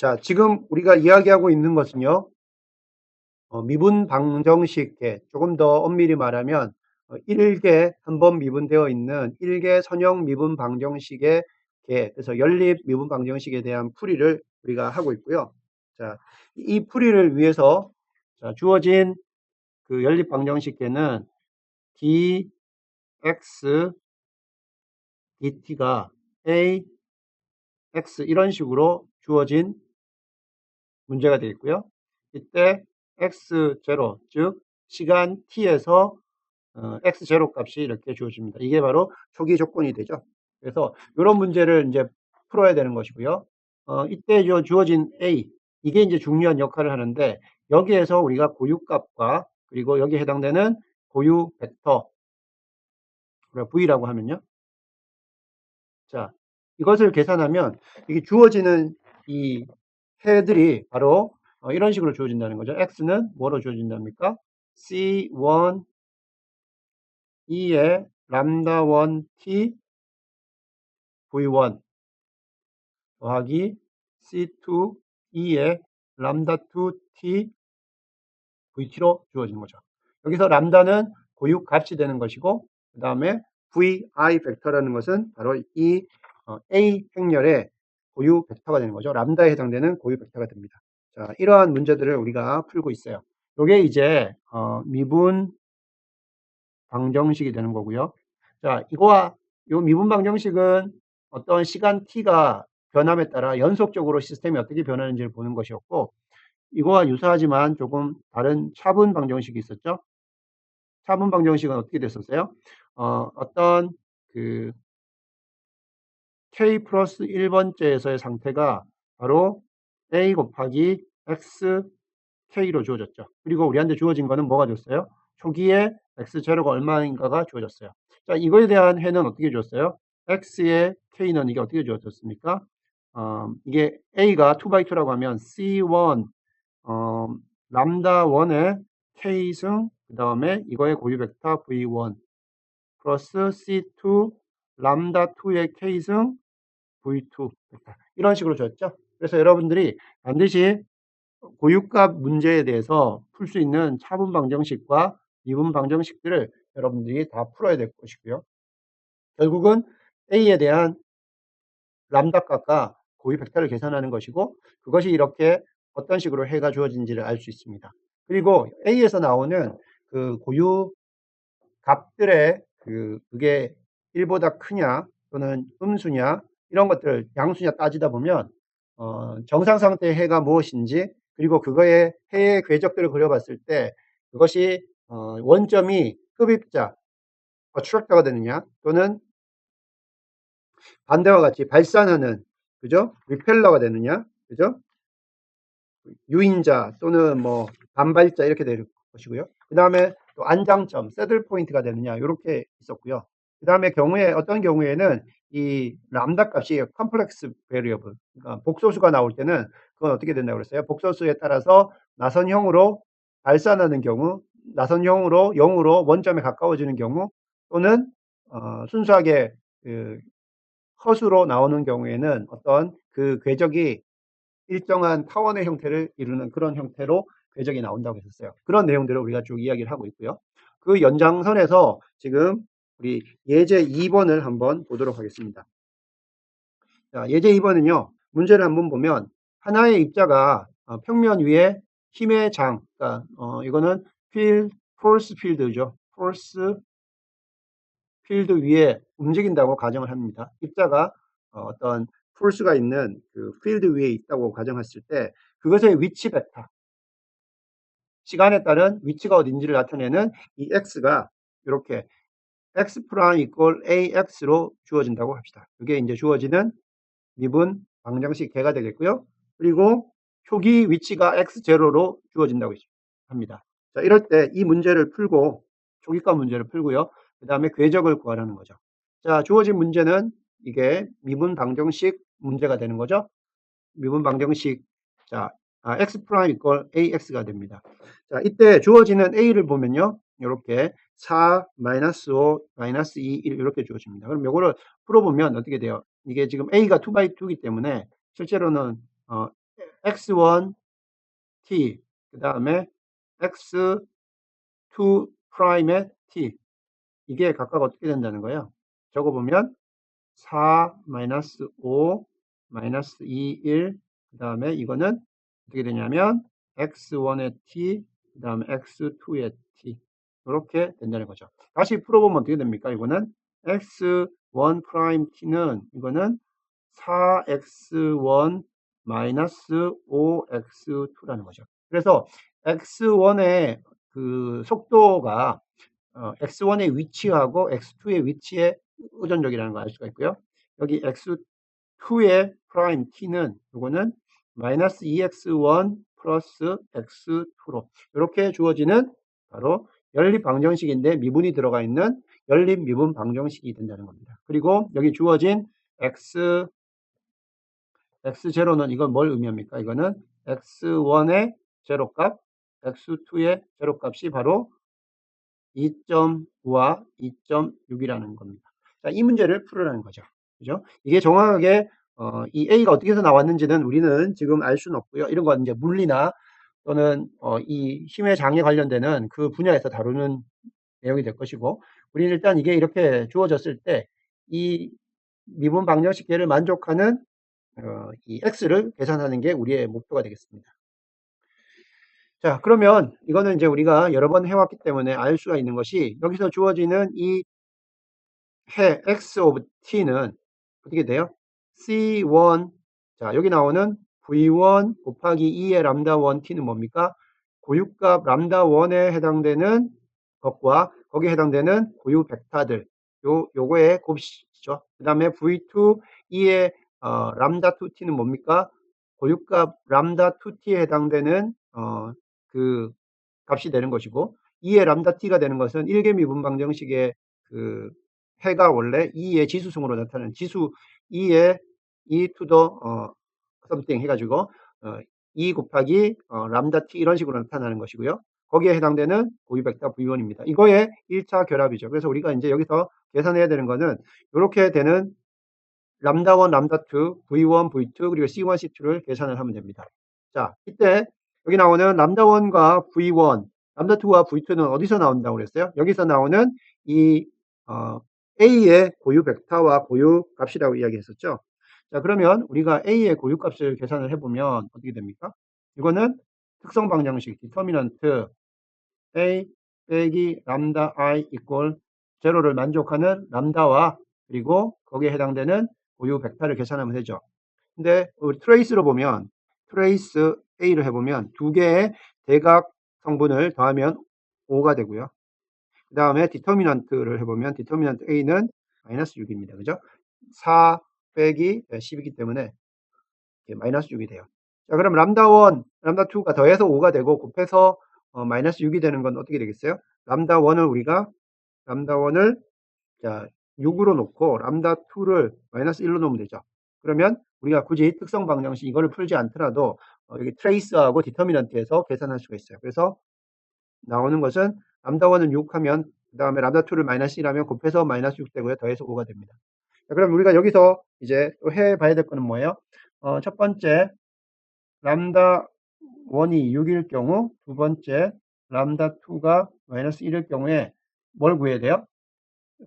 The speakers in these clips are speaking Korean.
자, 지금 우리가 이야기하고 있는 것은요, 미분 방정식계, 조금 더 엄밀히 말하면 1개 한 번 미분되어 있는 1개 선형 미분 방정식의 계, 그래서 연립 미분 방정식에 대한 풀이를 우리가 하고 있고요. 자, 이 풀이를 위해서 자, 주어진 그 연립 방정식계는 dx dt가 a x 이런 식으로 주어진 문제가 되어 있고요. 이때 x0, 즉 시간 t에서 x0 값이 이렇게 주어집니다. 이게 바로 초기 조건이 되죠. 그래서 이런 문제를 이제 풀어야 되는 것이고요. 이때 주어진 a, 이게 이제 중요한 역할을 하는데, 여기에서 우리가 고유값과 그리고 여기에 해당되는 고유 벡터 v라고 하면요. 자, 이것을 계산하면 이게 주어지는 이 해들이 바로 이런 식으로 주어진다는 거죠. x는 뭐로 주어진답니까? c1 2의 람다 1 t v1 더하기 c2 2의 람다 2 t vt로 주어지는 거죠. 여기서 람다는 고유 값이 되는 것이고, 그 다음에 vi 벡터라는 것은 바로 이 a 행렬의 고유 벡터가 되는 거죠. 람다에 해당되는 고유 벡터가 됩니다. 자, 이러한 문제들을 우리가 풀고 있어요. 이게 이제 미분 방정식이 되는 거고요. 자, 이거와 이 미분 방정식은 어떤 시간 t가 변함에 따라 연속적으로 시스템이 어떻게 변하는지를 보는 것이었고, 이거와 유사하지만 조금 다른 차분 방정식이 있었죠. 차분 방정식은 어떻게 됐었어요? 어떤 그 k 플러스 1번째에서의 상태가 바로 a 곱하기 x k로 주어졌죠. 그리고 우리한테 주어진 거는 뭐가 줬어요? 초기에 x0가 얼마인가가 주어졌어요. 자, 이거에 대한 해는 어떻게 주었어요? x의 k는 이게 어떻게 주어졌습니까? 이게 a가 2x2라고 하면 c1 람다 1의 k승, 그 다음에 이거의 고유 벡터 v1 플러스 c2 람다 2의 k승 v2 벡터, 이런 식으로 줬죠. 그래서 여러분들이 반드시 고유값 문제에 대해서 풀 수 있는 차분 방정식과 미분 방정식들을 여러분들이 다 풀어야 될 것이고요. 결국은 a에 대한 람다 값과 고유 벡터를 계산하는 것이고, 그것이 이렇게 어떤 식으로 해가 주어진지를 알 수 있습니다. 그리고 a에서 나오는 그 고유 값들의 그게 1보다 크냐 또는 음수냐 이런 것들을 양수냐 따지다 보면 정상 상태의 해가 무엇인지, 그리고 그거의 해의 궤적들을 그려봤을 때 그것이 원점이 흡입자 어트랙터가 되느냐, 또는 반대와 같이 발산하는, 그죠? 리펠러가 되느냐, 그죠? 유인자 또는 뭐 반발자 이렇게 될 것이고요. 그 다음에 또 안장점, 새들 포인트가 되느냐 이렇게 있었고요. 그 다음에 경우에 어떤 경우에는 이 람다 값이 컴플렉스 베리어블, 그러니까 복소수가 나올 때는 그건 어떻게 된다고 그랬어요? 복소수에 따라서 나선형으로 발산하는 경우, 나선형으로 0으로 원점에 가까워지는 경우, 또는 순수하게 그 허수로 나오는 경우에는 어떤 그 궤적이 일정한 타원의 형태를 이루는 그런 형태로 궤적이 나온다고 했었어요. 그런 내용들을 우리가 쭉 이야기를 하고 있고요. 그 연장선에서 지금 우리 예제 2번을 한번 보도록 하겠습니다. 자, 예제 2번은요. 문제를 한번 보면 하나의 입자가 평면 위에 힘의 장, 그러니까 이거는 폴스 필드죠. 폴스 필드 위에 움직인다고 가정을 합니다. 입자가 어떤 폴스가 있는 그 필드 위에 있다고 가정했을 때 그것의 위치 벡터, 시간에 따른 위치가 어딘지를 나타내는 이 x가 이렇게 x 프라임 이퀄 ax로 주어진다고 합시다. 이게 이제 주어지는 미분 방정식 개가 되겠고요. 그리고 초기 위치가 x0로 주어진다고 합니다. 자, 이럴 때 이 문제를 풀고 초기값 문제를 풀고요. 그 다음에 궤적을 구하라는 거죠. 자, 주어진 문제는 이게 미분 방정식 문제가 되는 거죠. 미분 방정식, 자, x 프라임 이퀄 ax가 됩니다. 자, 이때 주어지는 a를 보면요. 이렇게 4, 마이너스 5, 마이너스 2, 1 이렇게 주어집니다. 그럼 이거를 풀어보면 어떻게 돼요? 이게 지금 a가 2x2이기 때문에 실제로는 x1 t 그 다음에 x2 프라임의 t 이게 각각 어떻게 된다는 거예요? 적어보면 4 마이너스 5 마이너스 2 1 그 다음에 이거는 어떻게 되냐면 x1의 t 그 다음에 x2의 t 이렇게 된다는 거죠. 다시 풀어보면 어떻게 됩니까? 이거는 x1 프라임 t는 이거는 4x1 마이너스 5x2라는 거죠. 그래서 x1의 그 속도가 x1의 위치하고 x2의 위치에 의존적이라는 걸 알 수가 있고요. 여기 x2의 프라임 t는 이거는 마이너스 2x1 플러스 x2로 이렇게 주어지는 바로 연립 방정식인데 미분이 들어가 있는 연립 미분 방정식이 된다는 겁니다. 그리고 여기 주어진 x0는 이건 뭘 의미합니까? 이거는 x1의 제로값, x2의 제로값이 바로 2.9와 2.6이라는 겁니다. 자, 이 문제를 풀으라는 거죠. 그죠? 이게 정확하게 이 A가 어떻게 해서 나왔는지는 우리는 지금 알 수는 없고요. 이런 건 이제 물리나 또는 이 힘의 장애 관련되는 그 분야에서 다루는 내용이 될 것이고, 우리는 일단 이게 이렇게 주어졌을 때 이 미분 방정식계를 만족하는 이 x를 계산하는 게 우리의 목표가 되겠습니다. 자, 그러면 이거는 이제 우리가 여러 번 해왔기 때문에 알 수가 있는 것이 여기서 주어지는 이 해 x of t는 어떻게 돼요? C1 자, 여기 나오는 V1 곱하기 2의 람다 1 t는 뭡니까? 고유값 람다 1에 해당되는 것과 거기에 해당되는 고유 벡터들 요거의 곱이죠. 그 다음에 V2 2의 람다 2 t는 뭡니까? 고유값 람다 2 t에 해당되는 그 값이 되는 것이고 2의 람다 t가 되는 것은 1개 미분 방정식의 그 해가 원래 2의 지수승으로 나타나는 지수 2의 2 to the something 해가지고 2 곱하기 람다 t 이런 식으로 나타나는 것이고요. 거기에 해당되는 고유 벡터 V1입니다. 이거의 1차 결합이죠. 그래서 우리가 이제 여기서 계산해야 되는 거는 이렇게 되는 람다 1, 람다 2, V1, V2 그리고 C1, C2를 계산을 하면 됩니다. 자, 이때 여기 나오는 람다 1과 V1, 람다 2와 V2는 어디서 나온다고 그랬어요? 여기서 나오는 이 A의 고유 벡터와 고유 값이라고 이야기했었죠. 자, 그러면 우리가 A의 고유 값을 계산을 해보면 어떻게 됩니까? 이거는 특성 방정식 디터미넌트 A 빼기 람다 I 이꼴 제로를 만족하는 람다와 그리고 거기에 해당되는 고유 벡터를 계산하면 되죠. 근데 우리 트레이스로 보면 트레이스 A를 해보면 두 개의 대각 성분을 더하면 5가 되고요. 그 다음에 디터미넌트를 해보면 디터미넌트 A는 마이너스 6입니다. 그죠? 4 빼기 10이기 때문에 마이너스 6이 돼요. 자, 그럼 람다 1, 람다 2가 더해서 5가 되고 곱해서 마이너스 6이 되는 건 어떻게 되겠어요? 람다 1을 자, 6으로 놓고 람다 2를 마이너스 1로 놓으면 되죠. 그러면 우리가 굳이 특성 방정식 이거를 풀지 않더라도 여기 트레이스하고 디터미넌트에서 계산할 수가 있어요. 그래서 나오는 것은 람다 1은 6 하면 그 다음에 람다 2를 마이너스 1하면 곱해서 마이너스 6 되고요. 더해서 5가 됩니다. 자, 그럼 우리가 여기서 이제 또 해봐야 될 거는 뭐예요? 첫 번째 람다 1이 6일 경우 두 번째 람다 2가 마이너스 1일 경우에 뭘 구해야 돼요?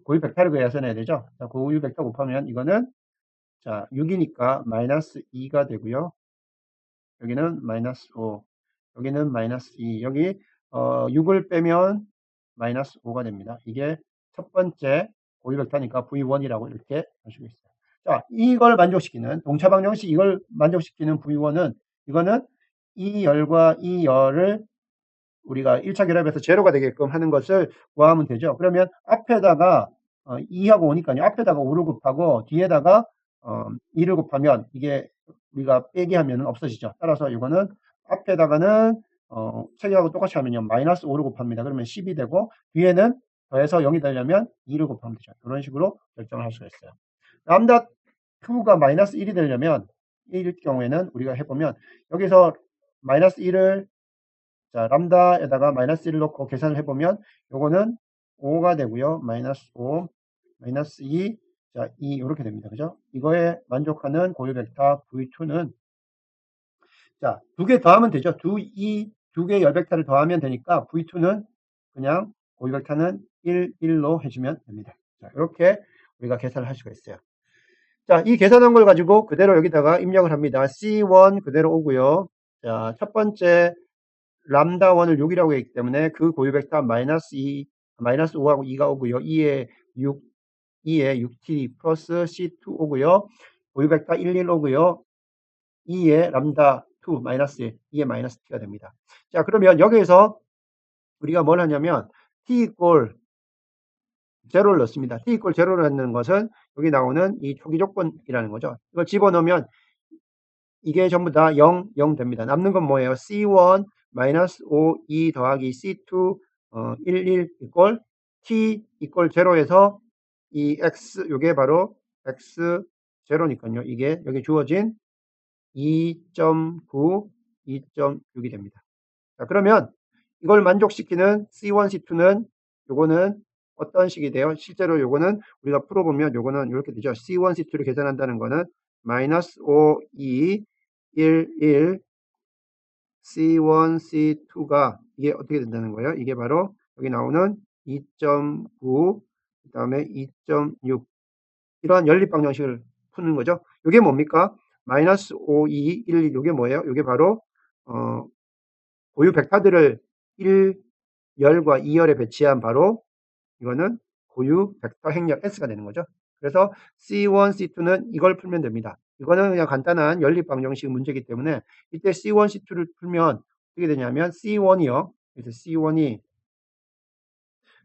고유 벡터를 계산해야 되죠. 자, 고유 벡터 곱하면 이거는 자 6이니까 마이너스 2가 되고요. 여기는 마이너스 5 여기는 마이너스 2 여기 6을 빼면 마이너스 5가 됩니다. 이게 첫 번째 고유 벡터니까 V1이라고 이렇게 할 수가 있어요. 자, 이걸 만족시키는 동차 방정식 이걸 만족시키는 V1은 이거는 이 열과 이 열을 우리가 1차 결합해서 제로가 되게끔 하는 것을 구하면 되죠. 그러면 앞에다가 2하고 5니까요. 앞에다가 5를 곱하고 뒤에다가 2를 곱하면 이게 우리가 빼기 하면 없어지죠. 따라서 이거는 앞에다가는 책하고 똑같이 하면요. 마이너스 5를 곱합니다. 그러면 10이 되고 뒤에는 더해서 0이 되려면 2를 곱하면 되죠. 이런 식으로 결정을 할 수가 있어요. 람다 2가 마이너스 1이 되려면 일 경우에는 우리가 해보면 여기서 마이너스 1을 자, 람다에다가 마이너스 1을 넣고 계산을 해보면 요거는 5가 되고요. 마이너스 5, 마이너스 2, 자, 2 이렇게 됩니다. 그죠? 이거에 만족하는 고유 벡터 V2는 자, 두 개 더하면 되죠. 두 개 열벡터를 더하면 되니까 V2는 그냥 고유벡터는 1, 1로 해주면 됩니다. 자, 이렇게 우리가 계산을 할 수가 있어요. 자, 이 계산한 걸 가지고 그대로 여기다가 입력을 합니다. C1 그대로 오고요. 자, 첫 번째 람다 1을 6이라고 했기 때문에 그 고유벡터 마이너스 5하고 2가 오고요. 2에 6t 플러스 C2 오고요. 고유벡터 1, 1 오고요. 2에 람다 2 마이너스 1, 2에 마이너스 t가 됩니다. 자, 그러면 여기에서 우리가 뭘 하냐면 t 이꼴 제로를 넣습니다. t 이꼴 제로를 넣는 것은 여기 나오는 이 초기 조건이라는 거죠. 이걸 집어넣으면 이게 전부 다 0, 0 됩니다. 남는 건 뭐예요? C1 마이너스 5, 2 더하기 C2 1, 1 이꼴 t 이꼴 제로에서 이 x 요게 바로 x 제로니까요. 이게 여기 주어진 2.9, 2.6이 됩니다. 자, 그러면 이걸 만족시키는 C1, C2는 요거는 어떤 식이 돼요? 실제로 요거는 우리가 풀어보면 요거는 이렇게 되죠. C1, C2를 계산한다는 거는 마이너스 5, 2, 1, 1, C1, C2가 이게 어떻게 된다는 거예요? 이게 바로 여기 나오는 2.9, 그 다음에 2.6 이러한 연립방정식을 푸는 거죠. 이게 뭡니까? 마이너스 5, 2, 1, 1 이게 뭐예요? 이게 바로 고유 벡터들을 1, 열과 2열에 배치한 바로 이거는 고유 벡터 행렬 S가 되는 거죠. 그래서 C1, C2는 이걸 풀면 됩니다. 이거는 그냥 간단한 연립방정식 문제이기 때문에 이때 C1, C2를 풀면 어떻게 되냐면 C1이요. 그래서 C1이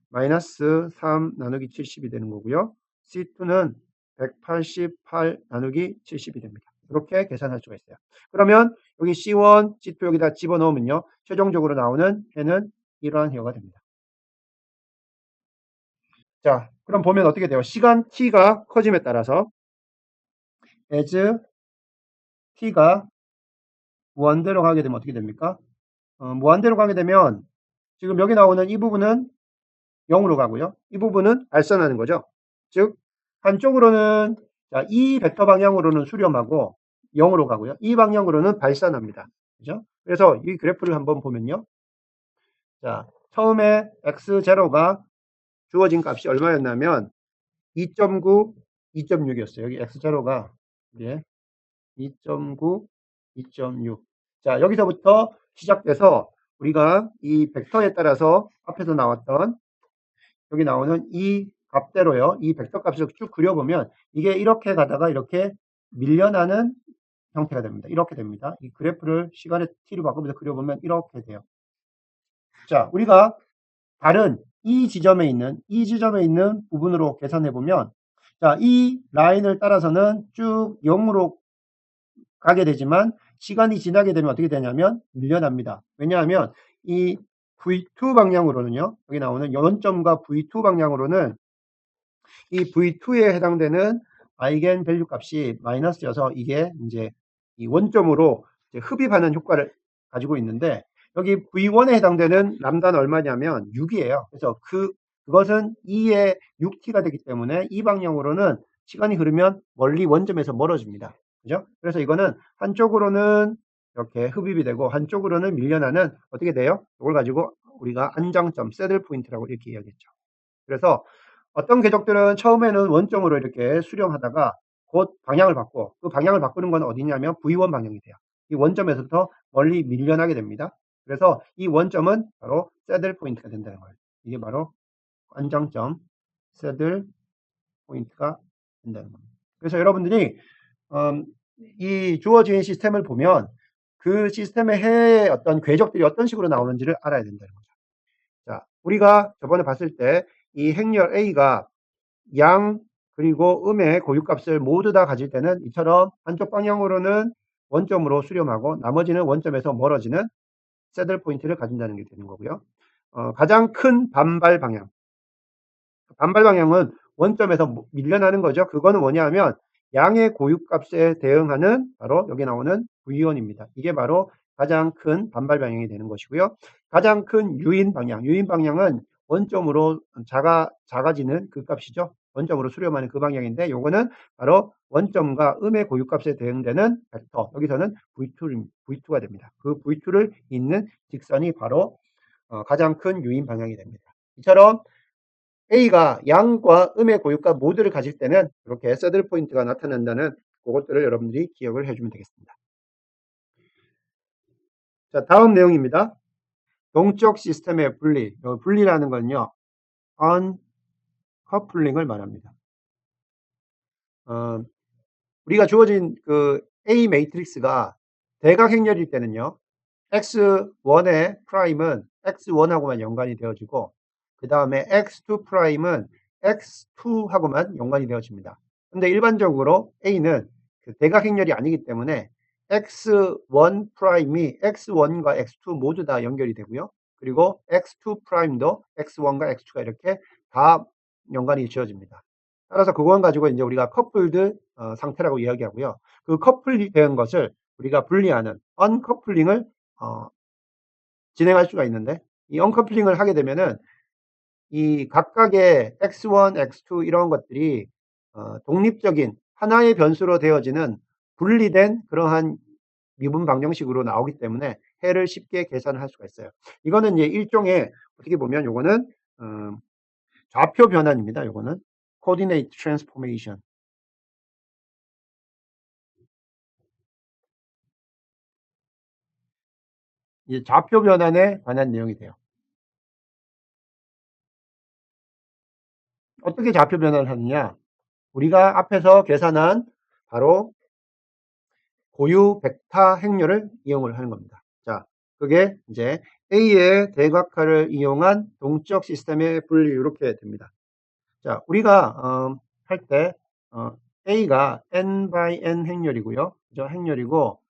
마이너스 3 나누기 70이 되는 거고요. C2는 188 나누기 70이 됩니다. 이렇게 계산할 수가 있어요. 그러면 여기 C1, C2 여기다 집어넣으면요. 최종적으로 나오는 해는 이러한 해가 됩니다. 자, 그럼 보면 어떻게 돼요? 시간 t가 커짐에 따라서 as t가 무한대로 가게 되면 어떻게 됩니까? 무한대로 가게 되면 지금 여기 나오는 이 부분은 0으로 가고요. 이 부분은 발산하는 거죠. 즉 한쪽으로는 이 벡터 방향으로는 수렴하고 0으로 가고요. 이 방향으로는 발산합니다. 그죠? 그래서 이 그래프를 한번 보면요. 자, 처음에 x0가 주어진 값이 얼마였냐면 2.9, 2.6이었어요. 여기 x0가 2.9, 2.6. 자, 여기서부터 시작돼서 우리가 이 벡터에 따라서 앞에서 나왔던 여기 나오는 이 값대로요. 이 벡터 값을 쭉 그려보면 이게 이렇게 가다가 이렇게 밀려나는 형태가 됩니다. 이렇게 됩니다. 이 그래프를 시간의 t로 바꾸면서 그려보면 이렇게 돼요. 자, 우리가 다른 이 지점에 있는 부분으로 계산해 보면 자, 이 라인을 따라서는 쭉 0으로 가게 되지만 시간이 지나게 되면 어떻게 되냐면 밀려납니다. 왜냐하면 이 V2 방향으로는요. 여기 나오는 원점과 V2 방향으로는 이 V2에 해당되는 아이겐 밸류 값이 마이너스여서 이게 이제 이 원점으로 이제 흡입하는 효과를 가지고 있는데 여기 V1에 해당되는 람다는 얼마냐면 6이에요. 그래서 그것은 2의 6t가 되기 때문에 이 방향으로는 시간이 흐르면 멀리 원점에서 멀어집니다. 그죠? 그래서 이거는 한쪽으로는 이렇게 흡입이 되고 한쪽으로는 밀려나는 어떻게 돼요? 이걸 가지고 우리가 안정점, 새들 포인트라고 이렇게 이야기했죠. 그래서 어떤 궤적들은 처음에는 원점으로 이렇게 수렴하다가 곧 방향을 바꿔 그 방향을 바꾸는 건 어디냐면 V1 방향이 돼요. 이 원점에서부터 멀리 밀려나게 됩니다. 그래서 이 원점은 바로 새들 포인트가 된다는 거예요. 이게 바로 안정점, 새들 포인트가 된다는 겁니다. 그래서 여러분들이 이 주어진 시스템을 보면 그 시스템의 해의 어떤 궤적들이 어떤 식으로 나오는지를 알아야 된다는 거죠. 자, 우리가 저번에 봤을 때 이 행렬 A가 양 그리고 음의 고유값을 모두 다 가질 때는 이처럼 한쪽 방향으로는 원점으로 수렴하고 나머지는 원점에서 멀어지는 새들 포인트를 가진다는 게 되는 거고요. 가장 큰 반발 방향은 원점에서 밀려나는 거죠. 그거는 뭐냐면 양의 고유값에 대응하는 바로 여기 나오는 V1입니다. 이게 바로 가장 큰 반발 방향이 되는 것이고요. 가장 큰 유인 방향은 원점으로 작아지는 그 값이죠. 원점으로 수렴하는 그 방향인데 요거는 바로 원점과 음의 고유값에 대응되는 벡터, 여기서는 V2가 됩니다. 그 V2를 잇는 직선이 바로 가장 큰 유인 방향이 됩니다. 이처럼 A가 양과 음의 고유값 모두를 가질 때는 이렇게 새들 포인트가 나타난다는 그것들을 여러분들이 기억을 해주면 되겠습니다. 자, 다음 내용입니다. 동적 시스템의 분리. 분리라는 건요, 언커플링을 말합니다. 우리가 주어진 그 A 매트릭스가 대각 행렬일 때는요, x1의 프라임은 x1하고만 연관이 되어지고, 그 다음에 x2 프라임은 x2하고만 연관이 되어집니다. 근데 일반적으로 A는 그 대각 행렬이 아니기 때문에 x1 프라임이 x1과 x2 모두 다 연결이 되고요. 그리고 x2 프라임도 x1과 x2가 이렇게 다 연관이 지어집니다. 따라서 그건 가지고 이제 우리가 커플드 상태라고 이야기하고요. 그 커플이 된 것을 우리가 분리하는 언커플링을 진행할 수가 있는데, 이 언커플링을 하게 되면은 이 각각의 x1, x2 이런 것들이 독립적인 하나의 변수로 되어지는 분리된 그러한 미분 방정식으로 나오기 때문에 해를 쉽게 계산을 할 수가 있어요. 이거는 이제 일종의 어떻게 보면 요거는 좌표 변환입니다. 요거는 coordinate transformation. 이제 좌표 변환에 관한 내용이 돼요. 어떻게 좌표 변환을 하느냐? 우리가 앞에서 계산한 바로 고유 벡터 행렬을 이용을 하는 겁니다. 자, 그게 이제 A의 대각화를 이용한 동적 시스템의 분리 이렇게 됩니다. 자, 우리가 할 때 A가 n by n 행렬이고요. 그죠? 행렬이고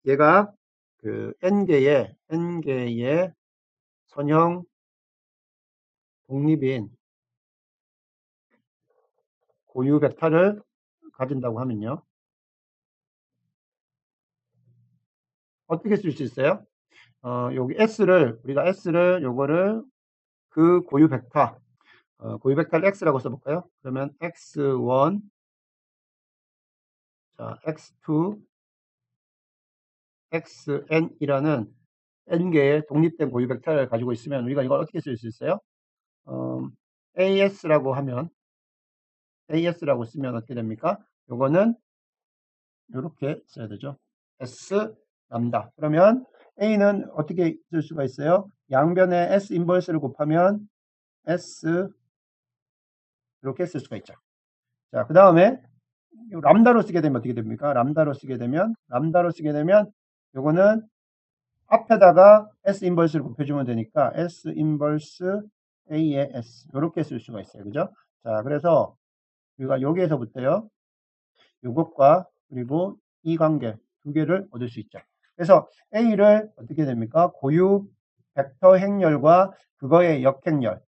얘가 그 n개의 선형 독립인 고유 벡터를 가진다고 하면요. 어떻게 쓸 수 있어요? 여기 우리가 S를 요거를 그 고유 벡터, 고유 벡터를 X라고 써볼까요? 그러면 X1, 자, X2, XN이라는 n개의 독립된 고유 벡터를 가지고 있으면 우리가 이걸 어떻게 쓸 수 있어요? AS라고 쓰면 어떻게 됩니까? 요거는 이렇게 써야 되죠. S 람다. 그러면 A는 어떻게 쓸 수가 있어요? 양변에 S 인버스를 곱하면 S 이렇게 쓸 수가 있죠. 자, 그 다음에 람다로 쓰게 되면 어떻게 됩니까? 람다로 쓰게 되면 요거는 앞에다가 S 인버스를 곱해주면 되니까 S 인버스 A의 S 이렇게 쓸 수가 있어요. 그죠? 자, 그래서 우리가 여기에서부터요. 요것과 그리고 이 관계 두 개를 얻을 수 있죠. 그래서 A를 어떻게 됩니까? 고유 벡터 행렬과 그거의 역행렬.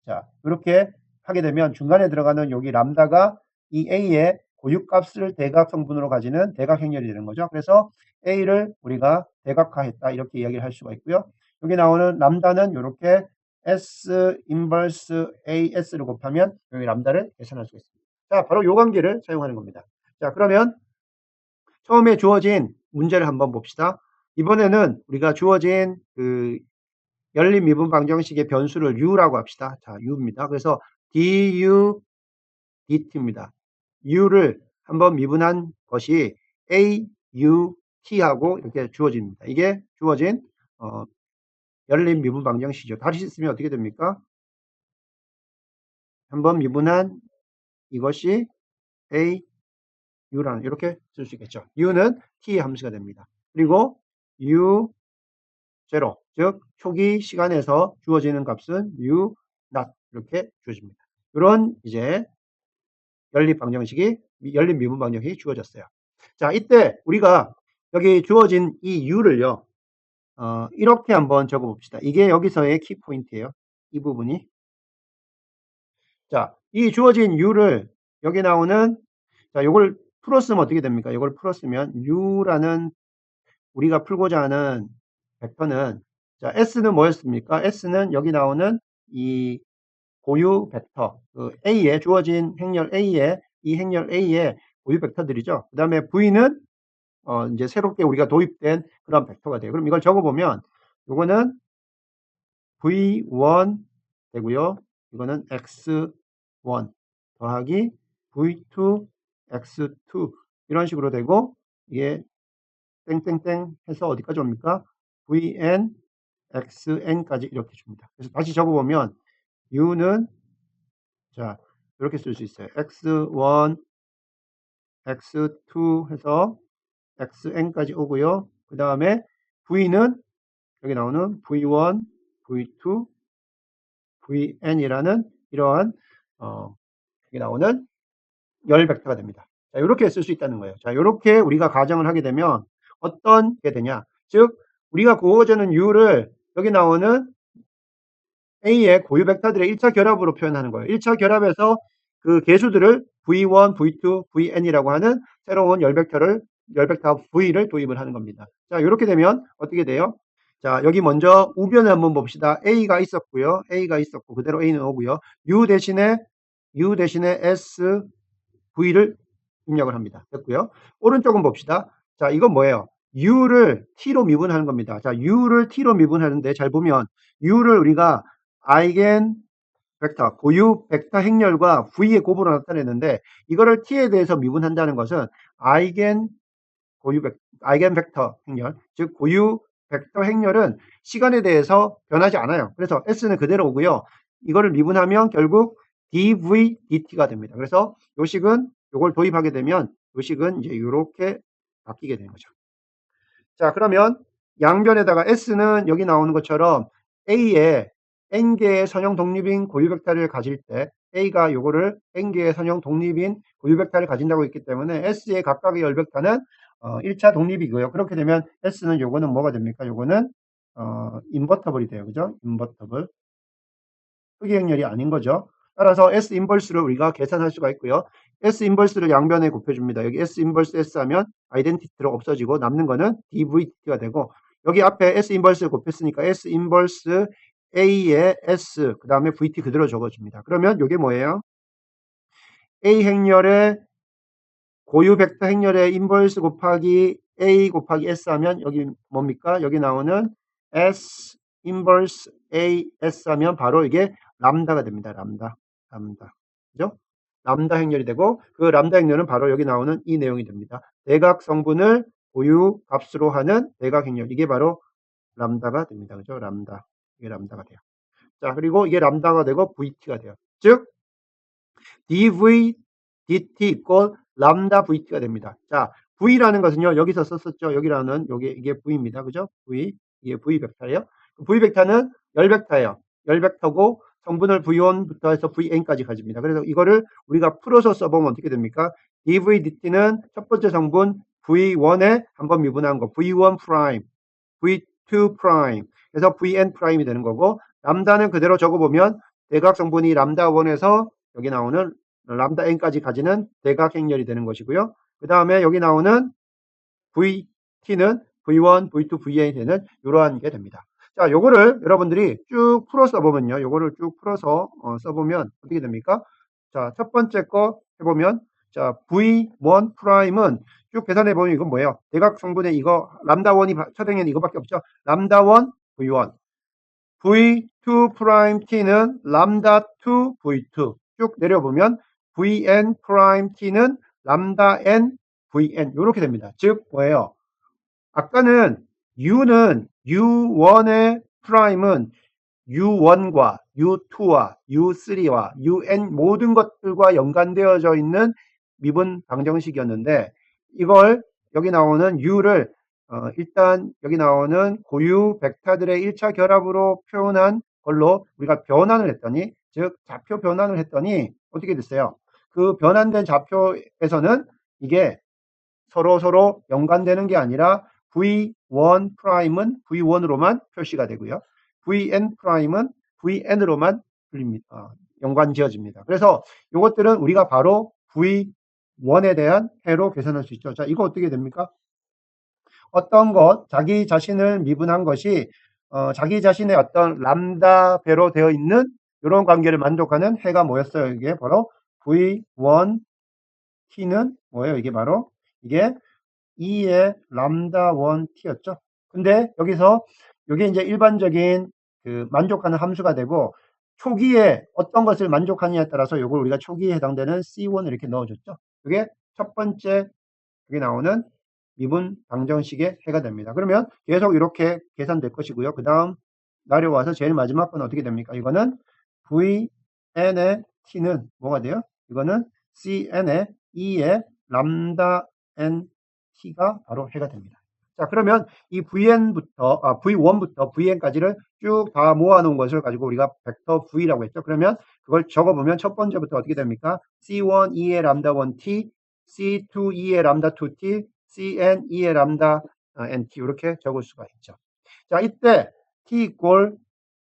자, 이렇게 하게 되면 중간에 들어가는 여기 람다가 이 A의 고유값을 대각 성분으로 가지는 대각 행렬이 되는 거죠. 그래서 A를 우리가 대각화했다 이렇게 이야기를 할 수가 있고요. 여기 나오는 람다는 이렇게 S 인버스 AS를 곱하면 여기 람다를 계산할 수가 있습니다. 자, 바로 요 관계를 사용하는 겁니다. 자, 그러면 처음에 주어진 문제를 한번 봅시다. 이번에는 우리가 주어진 그 열린 미분 방정식의 변수를 u라고 합시다. 자, u입니다. 그래서 du dt입니다. u를 한번 미분한 것이 a, u, t하고 이렇게 주어집니다. 이게 주어진 열린 미분 방정식이죠. 다시 쓰면 어떻게 됩니까? 한번 미분한 이것이 a, u라는 이렇게 쓸 수 있겠죠. u는 t의 함수가 됩니다. 그리고 u, 0, 즉 초기 시간에서 주어지는 값은 u not 이렇게 주어집니다. 이런 이제 열린 미분 방정식이 주어졌어요. 자, 이때 우리가 여기 주어진 이 u를요, 이렇게 한번 적어 봅시다. 이게 여기서의 키포인트예요. 이 부분이. 자, 이 주어진 u를 여기 나오는, 자, 요걸 풀었으면 어떻게 됩니까? 이걸 풀었으면 u라는 우리가 풀고자 하는 벡터는, 자, S는 뭐였습니까? S는 여기 나오는 이 고유 벡터, 그 A에 주어진 행렬 A에 이 행렬 A에 고유 벡터들이죠. 그 다음에 V는 이제 새롭게 우리가 도입된 그런 벡터가 돼요. 그럼 이걸 적어보면 요거는 V1 되고요. 이거는 X1 더하기 V2 X2 이런 식으로 되고 이게 땡땡땡 해서 어디까지 옵니까? Vn Xn까지 이렇게 줍니다. 그래서 다시 적어보면 U는 자 이렇게 쓸 수 있어요. X1 X2 해서 Xn까지 오고요. 그 다음에 V는 여기 나오는 V1, V2, Vn이라는 이러한 여기 나오는 열 벡터가 됩니다. 자, 이렇게 쓸 수 있다는 거예요. 자, 이렇게 우리가 가정을 하게 되면 어떤 게 되냐? 즉, 우리가 구워주는 U를 여기 나오는 A의 고유 벡터들의 1차 결합으로 표현하는 거예요. 1차 결합에서 그 개수들을 V1, V2, Vn이라고 하는 새로운 열 벡터 V를 도입을 하는 겁니다. 자, 이렇게 되면 어떻게 돼요? 자, 여기 먼저 우변을 한번 봅시다. A가 있었고요. A가 있었고 그대로 A는 오고요. U 대신에 S, V를 입력을 합니다. 됐고요. 오른쪽은 봅시다. 자, 이건 뭐예요? U를 T로 미분하는 겁니다. 자, U를 T로 미분하는데 잘 보면 U를 우리가 아이겐 벡터, 고유 벡터 행렬과 V의 곱으로 나타내는데 이거를 T에 대해서 미분한다는 것은 아이겐 벡터 행렬, 즉 고유 벡터 행렬은 시간에 대해서 변하지 않아요. 그래서 S는 그대로 오고요. 이거를 미분하면 결국 dv dt가 됩니다. 그래서 요식은 요걸 도입하게 되면 요식은 이제 이렇게 바뀌게 되는 거죠. 자, 그러면 양변에다가 S는 여기 나오는 것처럼 A에 n개의 선형 독립인 고유 벡터를 가질 때 A가 요거를 n개의 선형 독립인 고유 벡터를 가진다고 했기 때문에 S의 각각의 열 벡터는 1차 독립이고요. 그렇게 되면 S는 요거는 뭐가 됩니까? 요거는 인버터블이 돼요. 그죠? 인버터블. 흑의 행렬이 아닌 거죠. 따라서 S 인버스를 우리가 계산할 수가 있고요. S 인버스를 양변에 곱해줍니다. 여기 S 인버스 S 하면 아이덴티티로 없어지고 남는 거는 DVT가 되고 여기 앞에 S 인버스를 곱했으니까 S 인버스 A의 S 그 다음에 VT 그대로 적어줍니다. 그러면 이게 뭐예요? A 행렬의 고유 벡터 행렬의 인버스 곱하기 A 곱하기 S 하면 여기 뭡니까? 여기 나오는 S 인버스 A S 하면 바로 이게 람다가 됩니다. 람다. 그죠? 람다 행렬이 되고 그 람다 행렬은 바로 여기 나오는 이 내용이 됩니다. 대각 성분을 고유 값으로 하는 대각 행렬. 이게 바로 람다가 됩니다. 그죠? 람다. 이게 람다가 돼요. 자, 그리고 이게 람다가 되고 VT가 돼요. 즉 dv dt 이꼴 람다 vt가 됩니다. 자, v라는 것은요. 여기서 썼었죠. 여기라는 이게 v입니다. 그죠? v. 이게 v 벡터예요. v 벡터는 열 벡터예요. 열 벡터고 성분을 v1부터 해서 vn까지 가집니다. 그래서 이거를 우리가 풀어서 써보면 어떻게 됩니까? dv dt는 첫 번째 성분 v1에 한번 미분한 거 v1 프라임, v2 프라임. 그래서 vn 프라임이 되는 거고 람다는 그대로 적어보면 대각 성분이 람다 1에서 여기 나오는 람다 n까지 가지는 대각 행렬이 되는 것이고요. 그 다음에 여기 나오는 vt는 v1, v2, vn이 되는 이러한 게 됩니다. 자, 요거를 여러분들이 쭉 풀어 써보면요. 요거를 쭉 풀어서 써보면 어떻게 됩니까? 자, 첫 번째 거 해보면 자, v1 프라임은 쭉 계산해 보면 이건 뭐예요? 대각 성분의 이거 람다 1이 첫 행렬 이거밖에 없죠. 람다 1 v1 v2 프라임 t는 람다 2 v2 쭉 내려보면 vn 프라임 t는 람다 n vn 이렇게 됩니다. 즉 뭐예요? 아까는 u는 u1의 프라임은 u1과 u2와 u3와 un 모든 것들과 연관되어져 있는 미분 방정식이었는데 이걸 여기 나오는 u를 일단 여기 나오는 고유 벡터들의 1차 결합으로 표현한 걸로 우리가 변환을 했더니 즉 좌표 변환을 했더니 어떻게 됐어요? 그 변환된 좌표에서는 이게 서로 연관되는 게 아니라 V1 프라임은 V1으로만 표시가 되고요. VN 프라임은 VN으로만 연관 지어집니다. 그래서 이것들은 우리가 바로 V1에 대한 해로 계산할 수 있죠. 자, 이거 어떻게 됩니까? 어떤 것, 자기 자신을 미분한 것이 자기 자신의 어떤 람다 배로 되어 있는 이런 관계를 만족하는 해가 뭐였어요? 이게 바로 V1 t는 뭐예요? 이게 바로 이게 2의 람다 1 t였죠. 근데 여기서 이게 이제 일반적인 그 만족하는 함수가 되고 초기에 어떤 것을 만족하느냐에 따라서 이걸 우리가 초기에 해당되는 C1을 이렇게 넣어줬죠. 이게 첫 번째 여기 나오는 미분 방정식의 해가 됩니다. 그러면 계속 이렇게 계산될 것이고요. 그 다음 내려와서 제일 마지막 건 어떻게 됩니까? 이거는 Vn의 t는 뭐가 돼요? 이거는 Cn의 2의 람다 n t가 바로 해가 됩니다. 자, 그러면 이 V1부터 Vn까지를 쭉 다 모아놓은 것을 가지고 우리가 벡터 V라고 했죠. 그러면 그걸 적어보면 첫 번째부터 어떻게 됩니까? C1 2의 람다 1t, C2 2의 람다 2t, Cn 2의 람다 nt 이렇게 적을 수가 있죠. 자, 이때 t 이꼴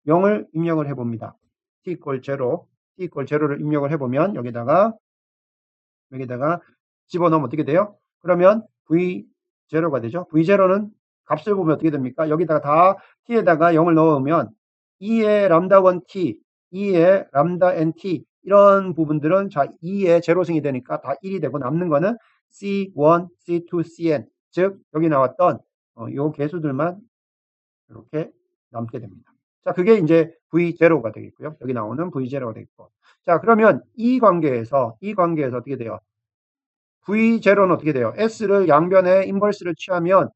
0을 입력을 해봅니다. t 이꼴 0, t 이꼴 0를 입력을 해보면 여기다가 집어넣으면 어떻게 돼요? 그러면 v0가 되죠. v0는 값을 보면 어떻게 됩니까? 여기다가 다 t에다가 0을 넣으면 2의 람다 1t, 2의 람다 nt 이런 부분들은 자 2의 제로승이 되니까 다 1이 되고 남는 거는 C1, C2, Cn 즉 여기 나왔던 요 개수들만 이렇게 남게 됩니다. 자, 그게 이제 V0가 되겠고요. 여기 나오는 V0가 되겠고. 자, 그러면 이 관계에서 어떻게 돼요? V0는 어떻게 돼요? S를 양변에 인버스를 취하면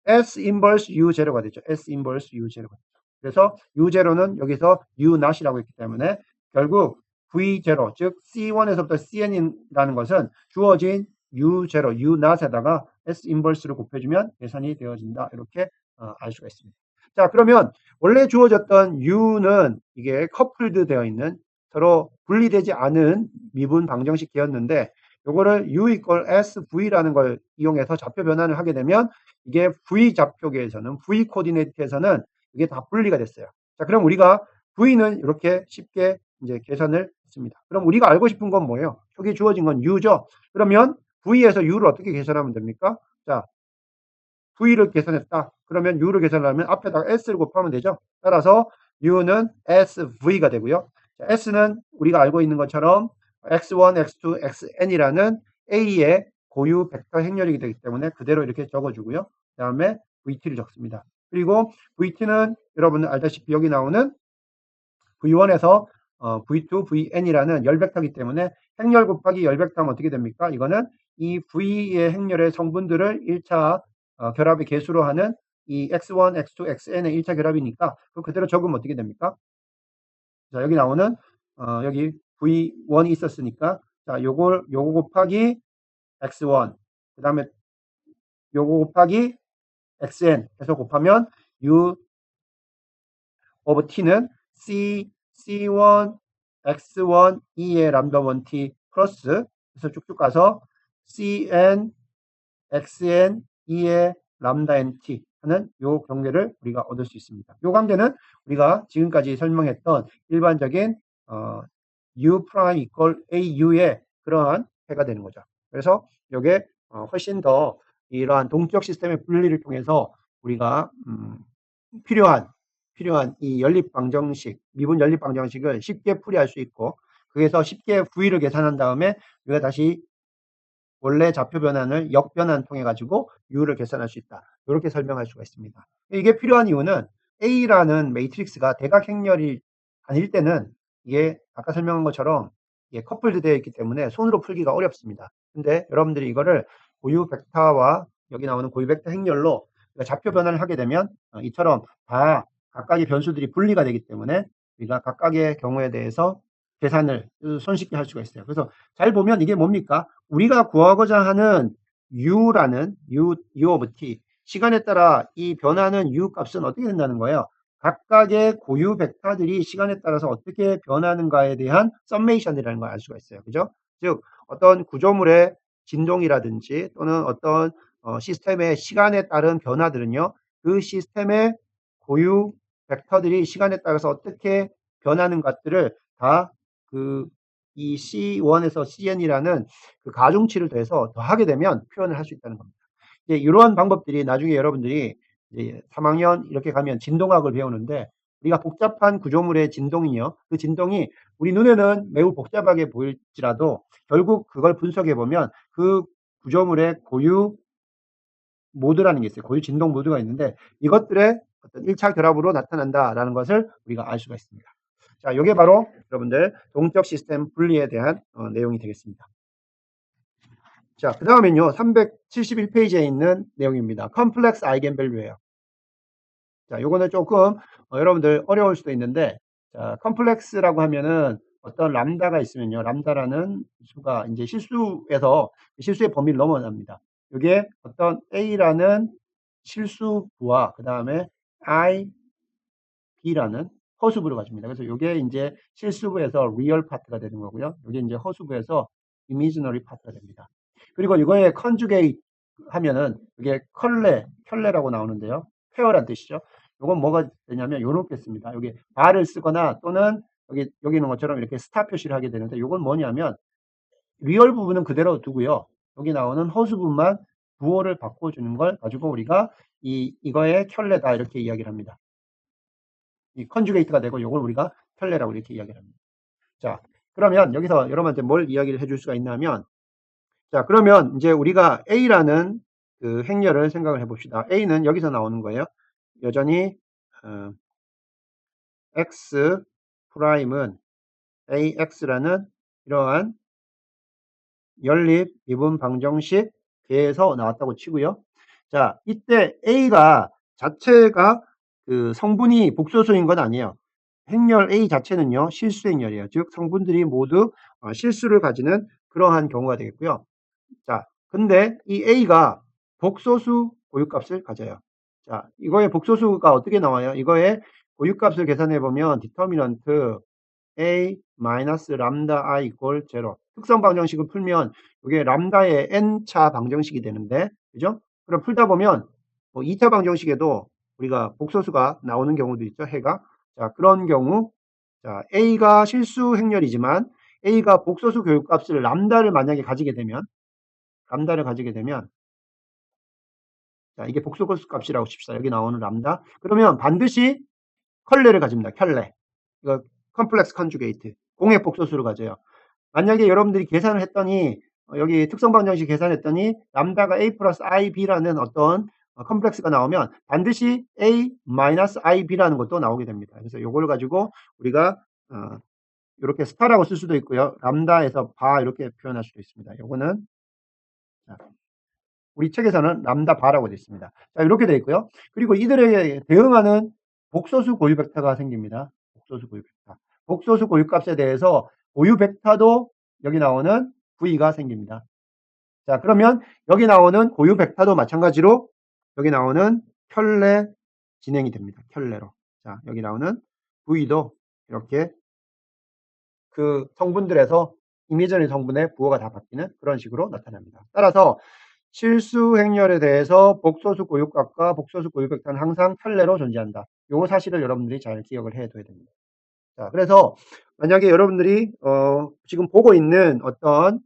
S 인버스 U0가 되죠. S 인버스 U0가 되죠. 그래서 U0는 여기서 U not이라고 했기 때문에 결국 V0, 즉 C1에서부터 CN이라는 것은 주어진 U0, U not에다가 S 인버스를 곱해주면 계산이 되어진다. 이렇게 알 수가 있습니다. 자, 그러면 원래 주어졌던 U는 이게 커플드 되어 있는 서로 분리되지 않은 미분 방정식이었는데 요거를 U equal SV라는 걸 이용해서 좌표 변환을 하게 되면 이게 V 좌표계에서는 V 코디네이트에서는 이게 다 분리가 됐어요. 자, 그럼 우리가 V는 이렇게 쉽게 이제 계산을 했습니다. 그럼 우리가 알고 싶은 건 뭐예요? 여기 주어진 건 U죠. 그러면 V에서 U를 어떻게 계산하면 됩니까? 자, V를 계산했다. 그러면 U를 계산하면 앞에다가 S를 곱하면 되죠. 따라서 U는 SV가 되고요. 자, S는 우리가 알고 있는 것처럼 X1, X2, Xn이라는 A의 고유 벡터 행렬이기 되기 때문에 그대로 이렇게 적어주고요. 그 다음에 VT를 적습니다. 그리고 VT는 여러분들 알다시피 여기 나오는 V1에서 V2, Vn이라는 열벡터이기 때문에 행렬 곱하기 열벡터하면 어떻게 됩니까? 이거는 이 V의 행렬의 성분들을 1차 결합의 개수로 하는 이 X1, X2, Xn의 1차 결합이니까 그대로 적으면 어떻게 됩니까? 자, 여기 나오는 여기 V1이 있었으니까 자, 요거 곱하기 X1 그 다음에 요거 곱하기 Xn 해서 곱하면 U of T는 C1 X1 2의 람다 1T 플러스 그래서 쭉쭉 가서 Cn Xn 2의 람다 NT 하는 요 관계를 우리가 얻을 수 있습니다. 요 관계는 우리가 지금까지 설명했던 일반적인 U 프라임 이퀄 AU의 그러한 해가 되는 거죠. 그래서 이게 훨씬 더 이러한 동적 시스템의 분리를 통해서 우리가 필요한 이 연립 방정식, 미분 연립 방정식을 쉽게 풀이할 수 있고 그래서 쉽게 V를 계산한 다음에 우리가 다시 원래 좌표 변환을 역변환 통해 가지고 U를 계산할 수 있다. 이렇게 설명할 수가 있습니다. 이게 필요한 이유는 A라는 매트릭스가 대각 행렬이 아닐 때는 이게 아까 설명한 것처럼 이게 커플드 되어 있기 때문에 손으로 풀기가 어렵습니다. 근데 여러분들이 이거를 고유 벡터와 여기 나오는 고유 벡터 행렬로 좌표 변환을 하게 되면 이처럼 다 각각의 변수들이 분리가 되기 때문에 우리가 각각의 경우에 대해서 계산을 손쉽게 할 수가 있어요. 그래서 잘 보면 이게 뭡니까? 우리가 구하고자 하는 U라는 U of T 시간에 따라 이 변하는 U 값은 어떻게 된다는 거예요? 각각의 고유 벡터들이 시간에 따라서 어떻게 변하는가에 대한 썸메이션이라는 걸 알 수가 있어요. 그죠? 즉 어떤 구조물의 진동이라든지 또는 어떤 시스템의 시간에 따른 변화들은요. 그 시스템의 고유 벡터들이 시간에 따라서 어떻게 변하는 것들을 다 이 C1에서 CN이라는 그 가중치를 더해서 더하게 되면 표현을 할 수 있다는 겁니다. 이제 이러한 방법들이 나중에 여러분들이 이제 3학년 이렇게 가면 진동학을 배우는데 우리가 복잡한 구조물의 진동이요. 그 진동이 우리 눈에는 매우 복잡하게 보일지라도 결국 그걸 분석해 보면 그 구조물의 고유 모드라는 게 있어요. 고유 진동 모드가 있는데 이것들의 어떤 1차 결합으로 나타난다라는 것을 우리가 알 수가 있습니다. 자, 이게 바로 여러분들 동적 시스템 분리에 대한 내용이 되겠습니다. 자, 그 다음엔요, 371페이지에 있는 내용입니다. 컴플렉스 아이겐 밸류예요. 자, 요거는 조금 여러분들 어려울 수도 있는데, 자, 컴플렉스라고 하면은 어떤 람다가 있으면요, 람다라는 수가 이제 실수의 범위를 넘어갑니다. 이게 어떤 A라는 실수부와 그 다음에 I, B라는 허수부를 가집니다. 그래서 이게 이제 실수부에서 리얼 파트가 되는 거고요. 이게 이제 허수부에서 이미지너리 파트가 됩니다. 그리고 이거에 컨주게이트 하면은 이게 켤레라고 나오는데요. 페어란 뜻이죠. 이건 뭐가 되냐면 요렇게 씁니다. 여기 bar을 쓰거나 또는 여기 있는 것처럼 이렇게 스타 표시를 하게 되는데 이건 뭐냐면 리얼 부분은 그대로 두고요. 여기 나오는 허수 부분만 부호를 바꿔주는 걸 가지고 우리가 이거의 켤레다 이렇게 이야기를 합니다. 이 컨주게이트가 되고 이걸 우리가 켤레라고 이렇게 이야기를 합니다. 자, 그러면 여기서 여러분한테 뭘 이야기를 해줄 수가 있냐면, 자, 그러면 이제 우리가 A라는 그 행렬을 생각을 해봅시다. A는 여기서 나오는 거예요. 여전히 X 프라임은 AX라는 이러한 연립 미분 방정식 계에서 나왔다고 치고요. 자, 이때 A가 자체가 그 성분이 복소수인 건 아니에요. 행렬 A 자체는요, 실수 행렬이에요. 즉, 성분들이 모두 실수를 가지는 그러한 경우가 되겠고요. 자, 근데 이 A가 복소수 고유값을 가져요. 자, 이거의 복소수가 어떻게 나와요? 이거의 고유값을 계산해 보면 디터미넌트 A 마이너스 람다 I 이퀄 0. 특성 방정식을 풀면 이게 람다의 n차 방정식이 되는데, 그죠? 그럼 풀다 보면 2차 방정식에도 우리가 복소수가 나오는 경우도 있죠, 해가. 자, 그런 경우, 자, A가 실수 행렬이지만 A가 복소수 교육값을 람다를 만약에 가지게 되면, 자, 이게 복소수 값이라고 칩시다. 여기 나오는 람다. 그러면 반드시 컬레를 가집니다. 켤레. 이거 컴플렉스 컨주게이트. 공의 복소수를 가져요. 만약에 여러분들이 계산을 했더니 여기 특성 방정식 계산했더니 람다가 A 플러스 IB라는 어떤 컴플렉스가 나오면 반드시 A 마이너스 IB라는 것도 나오게 됩니다. 그래서 요걸 가지고 우리가 이렇게 스타라고 쓸 수도 있고요. 람다에서 바 이렇게 표현할 수도 있습니다. 요거는 우리 책에서는 람다 바라고 되어 있습니다. 자, 이렇게 되어 있고요. 그리고 이들에게 대응하는 복소수 고유 벡터가 생깁니다. 복소수 고유 벡터. 복소수 고유값에 대해서 고유 벡터도 여기 나오는 V가 생깁니다. 자, 그러면 여기 나오는 고유 벡터도 마찬가지로 여기 나오는 켤레 진행이 됩니다. 켤레로. 자, 여기 나오는 V도 이렇게 그 성분들에서 이미저리 성분의 부호가 다 바뀌는 그런 식으로 나타납니다. 따라서 실수 행렬에 대해서 복소수 고유값과 복소수 고유 벡터는 항상 켤레로 존재한다. 요 사실을 여러분들이 잘 기억을 해둬야 됩니다. 자, 그래서 만약에 여러분들이 지금 보고 있는 어떤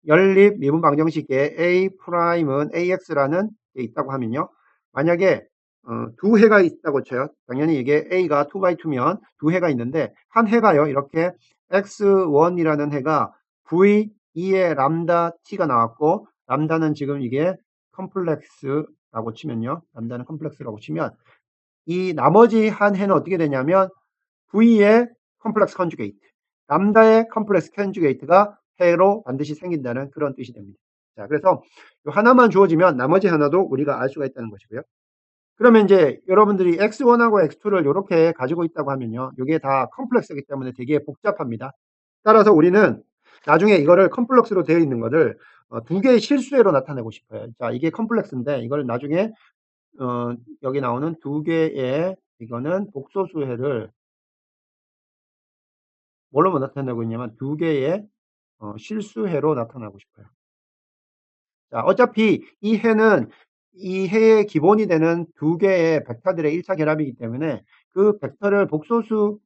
연립 미분 방정식에 A 프라임은 AX라는 게 있다고 하면요. 만약에 두 해가 있다고 쳐요. 당연히 이게 A가 2x2면 두 해가 있는데 한 해가요. 이렇게 X1이라는 해가 V2의 람다 T가 나왔고 람다는 지금 이게 컴플렉스라고 치면요. 람다는 컴플렉스라고 치면 이 나머지 한 해는 어떻게 되냐면 V의 컴플렉스 컨주게이트, 람다의 컴플렉스 컨주게이트가 해로 반드시 생긴다는 그런 뜻이 됩니다. 자, 그래서 하나만 주어지면 나머지 하나도 우리가 알 수가 있다는 것이고요. 그러면 이제 여러분들이 X1하고 X2를 이렇게 가지고 있다고 하면요. 이게 다 컴플렉스이기 때문에 되게 복잡합니다. 따라서 우리는 나중에 이거를 컴플렉스로 되어 있는 것을 두 개의 실수회로 나타내고 싶어요. 자, 이게 컴플렉스인데 이걸 나중에 여기 나오는 두 개의 이거는 복소수회를 뭘로 나타내고 있냐면 두 개의 실수해로 나타나고 싶어요. 자, 어차피 이 해는 이 해의 기본이 되는 두 개의 벡터들의 1차 결합이기 때문에 그 벡터를 복소수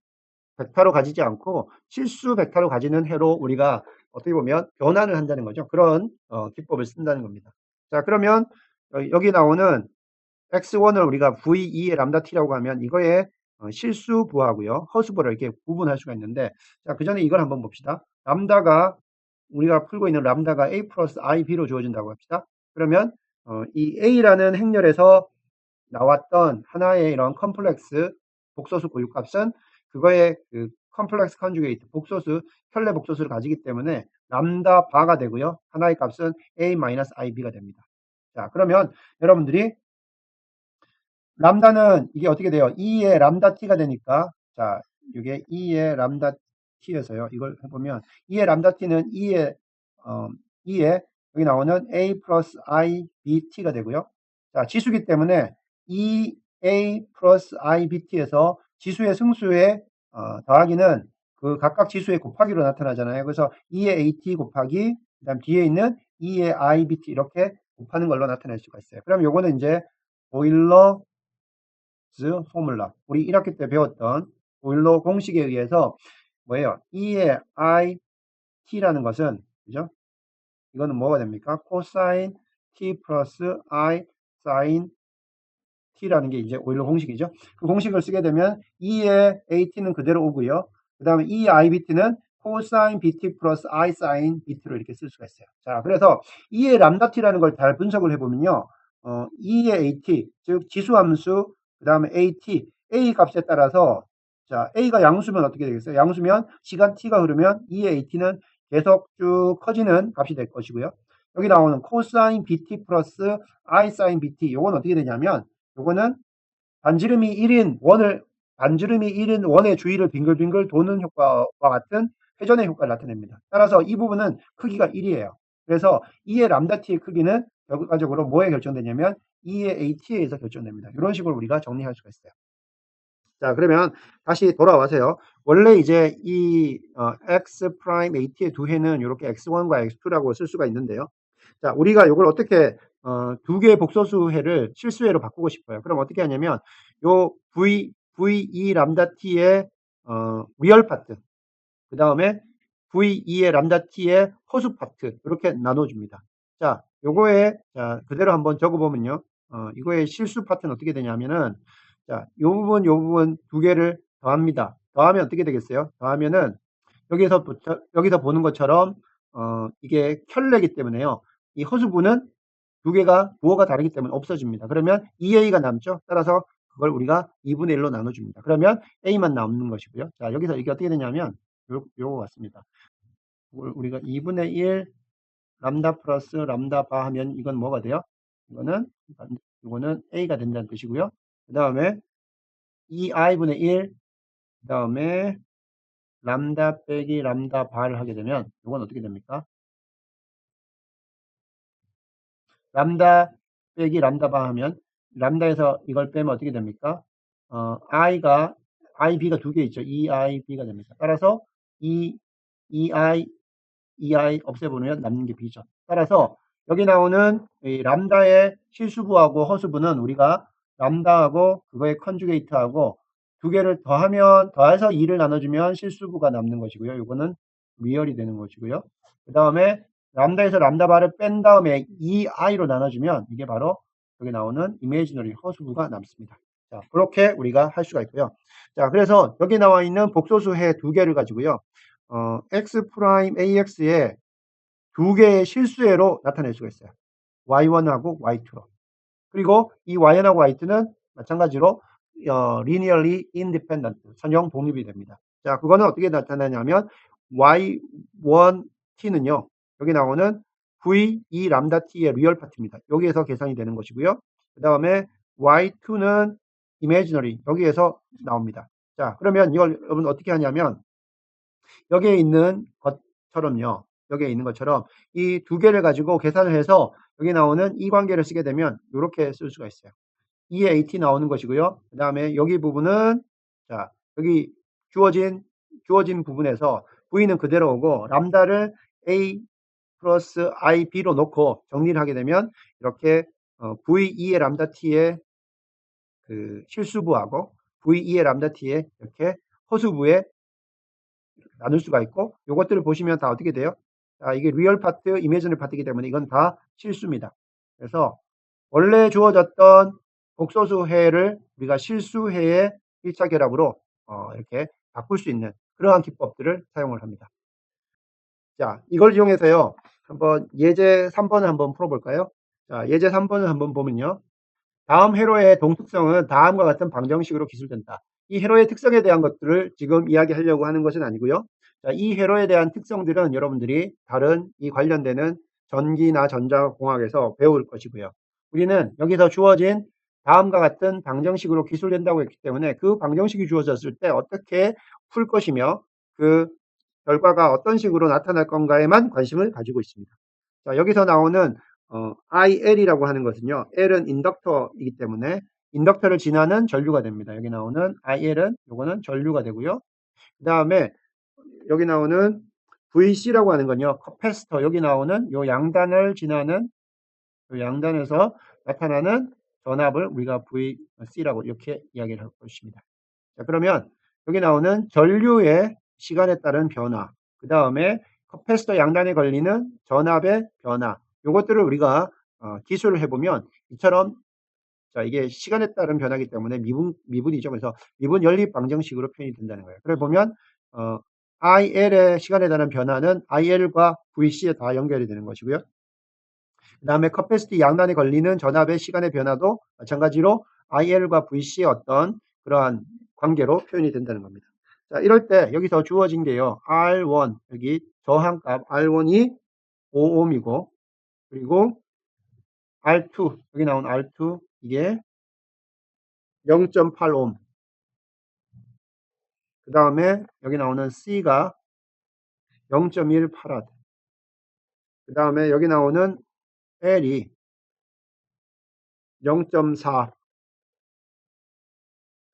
벡터로 가지지 않고 실수 벡터로 가지는 해로 우리가 어떻게 보면 변환을 한다는 거죠. 그런 기법을 쓴다는 겁니다. 자, 그러면 여기 나오는 X1을 우리가 V2의 람다 T라고 하면 이거의 실수부하고요, 허수부를 이렇게 구분할 수가 있는데, 자, 그 전에 이걸 한번 봅시다. 람다가, 우리가 풀고 있는 람다가 a 플러스 ib로 주어진다고 합시다. 그러면 이 a라는 행렬에서 나왔던 하나의 이런 컴플렉스 복소수 고유값은 그거의 그 컴플렉스 컨주게이트 복소수 켤레 복소수를 가지기 때문에 람다 바가 되고요. 하나의 값은 a-ib가 됩니다. 자, 그러면 여러분들이 람다는 이게 어떻게 돼요? 2의 람다 t가 되니까, 자, 이게 2의 람다 t에서요. 이걸 해보면 2의 람다 t는 2의 여기 나오는 a 플러스 i b t가 되고요. 자, 지수기 때문에 2a 플러스 i b t에서 지수의 승수의 더하기는 그 각각 지수의 곱하기로 나타나잖아요. 그래서 2의 at 곱하기 그다음 뒤에 있는 2의 i b t 이렇게 곱하는 걸로 나타낼 수가 있어요. 그럼 요거는 이제 보일러 포뮬라, 우리 1학기 때 배웠던 보일러 공식에 의해서 뭐예요? 2의 i t라는 것은, 그죠? 이거는 뭐가 됩니까? 코사인 t 플러스 i 사인 t라는 게 이제 오일러 공식이죠. 그 공식을 쓰게 되면 2의 at는 그대로 오고요. 그 다음에 2의 ibt는 코사인 bt 플러스 i 사인 bt로 이렇게 쓸 수가 있어요. 자, 그래서 2의 람다 t라는 걸 잘 분석을 해보면요. 2의 at, 즉 지수함수, 그 다음에 at, a 값에 따라서, 자, a가 양수면 어떻게 되겠어요? 양수면 시간 t가 흐르면 2의 at는 계속 쭉 커지는 값이 될 것이고요. 여기 나오는 코사인 bt 플러스 i 사인 bt, 요건 어떻게 되냐면, 요거는 반지름이 1인 원의 주위를 빙글빙글 도는 효과와 같은 회전의 효과를 나타냅니다. 따라서 이 부분은 크기가 1이에요. 그래서 2의 람다 t의 크기는 결과적으로 뭐에 결정되냐면 2의 at에 의해서 결정됩니다. 이런 식으로 우리가 정리할 수가 있어요. 자, 그러면 다시 돌아와서요. 원래 이제 이 x 프라임 at의 두 해는 이렇게 x1과 x2라고 쓸 수가 있는데요. 자, 우리가 이걸 어떻게 두 개의 복소수해를 실수해로 바꾸고 싶어요. 그럼 어떻게 하냐면 요 v2 람다 t의 리얼 파트, 그 다음에 v2의 람다 t의 허수 파트 이렇게 나눠줍니다. 자, 요거에 자, 그대로 한번 적어보면요. 이거의 실수 파트는 어떻게 되냐면은, 자, 요 부분 두 개를 더합니다. 더하면 어떻게 되겠어요? 더하면은 여기서 보는 것처럼 이게 켤레이기 때문에요. 이 허수부는 두 개가 부호가 다르기 때문에 없어집니다. 그러면 2a가 남죠. 따라서 그걸 우리가 2분의 1로 나눠줍니다. 그러면 a만 남는 것이고요. 자, 여기서 이게 어떻게 되냐면 요거 같습니다. 우리가 2분의 1 람다 플러스 람다 바 하면 이건 뭐가 돼요? 이거는 a가 된다는 뜻이고요. 그 다음에 2i분의 1, 그 다음에 람다 빼기 람다 바를 하게 되면 이건 어떻게 됩니까? 람다 빼기 람다 바 하면 람다에서 이걸 빼면 어떻게 됩니까? ib가 두 개 있죠. 2ib가 됩니다. 따라서 2i 없애보면 남는 게 b죠. 따라서 여기 나오는 이 람다의 실수부하고 허수부는 우리가 람다하고 그거의 컨주게이트하고 두 개를 더해서 2를 나눠주면 실수부가 남는 것이고요. 이거는 리얼이 되는 것이고요. 그 다음에 람다에서 람다 바를 뺀 다음에 2i로 나눠주면 이게 바로 여기 나오는 이미지너리 허수부가 남습니다. 자, 그렇게 우리가 할 수가 있고요. 자, 그래서 여기 나와 있는 복소수해 두 개를 가지고요. x 프라임 ax의 두 개의 실수해로 나타낼 수가 있어요. y1하고 y2로. 그리고 이 y1하고 y2는 마찬가지로 linearly independent, 선형 독립이 됩니다. 자, 그거는 어떻게 나타나냐면 y1t는요. 여기 나오는 v2 람다 t의 리얼 파트입니다. 여기에서 계산이 되는 것이고요. 그 다음에 y2는 imaginary, 여기에서 나옵니다. 자, 그러면 이걸 여러분 어떻게 하냐면 여기에 있는 것처럼요. 여기에 있는 것처럼 이 두 개를 가지고 계산을 해서 여기 나오는 이 관계를 쓰게 되면 이렇게 쓸 수가 있어요. 2의 at 나오는 것이고요. 그 다음에 여기 부분은, 자, 여기 주어진 부분에서 v는 그대로 오고 람다를 a 플러스 ib로 놓고 정리를 하게 되면 이렇게 v2의 람다 t의 그 실수부하고 v2의 람다 t의 이렇게 허수부에 나눌 수가 있고, 요것들을 보시면 다 어떻게 돼요? 자, 이게 리얼 파트, 이미지너리 파트이기 때문에 이건 다 실수입니다. 그래서 원래 주어졌던 복소수해를 우리가 실수해에 1차 결합으로 이렇게 바꿀 수 있는 그러한 기법들을 사용을 합니다. 자, 이걸 이용해서요. 한번 예제 3번을 한번 풀어볼까요? 자, 예제 3번을 한번 보면요. 다음 회로의 동특성은 다음과 같은 방정식으로 기술된다. 이 회로의 특성에 대한 것들을 지금 이야기하려고 하는 것은 아니고요. 자, 이 회로에 대한 특성들은 여러분들이 다른 이 관련되는 전기나 전자공학에서 배울 것이고요. 우리는 여기서 주어진 다음과 같은 방정식으로 기술된다고 했기 때문에 그 방정식이 주어졌을 때 어떻게 풀 것이며 그 결과가 어떤 식으로 나타날 건가에만 관심을 가지고 있습니다. 자, 여기서 나오는 IL이라고 하는 것은요. L은 인덕터이기 때문에 인덕터를 지나는 전류가 됩니다. 여기 나오는 IL은 요거는 전류가 되고요. 그 다음에 여기 나오는 VC라고 하는 건요. 커패시터 여기 나오는 요 양단을 지나는 요 양단에서 나타나는 전압을 우리가 VC라고 이렇게 이야기를 할 것입니다. 자, 그러면 여기 나오는 전류의 시간에 따른 변화, 그 다음에 커패시터 양단에 걸리는 전압의 변화, 요것들을 우리가 기술을 해보면 이처럼 자, 이게 시간에 따른 변화이기 때문에 미분이죠. 그래서 미분 연립 방정식으로 표현이 된다는 거예요. 그래 보면 IL의 시간에 따른 변화는 IL과 VC에 다 연결이 되는 것이고요. 그 다음에 커패시티 양단에 걸리는 전압의 시간의 변화도 마찬가지로 IL과 VC의 어떤 그러한 관계로 표현이 된다는 겁니다. 자, 이럴 때 여기서 주어진 게요. R1 여기 저항값 R1이 5ohm이고 그리고 R2 여기 나온 R2 이게 0.8ohm 그 다음에 여기 나오는 C가 0.1farad 그 다음에 여기 나오는 L이 0.4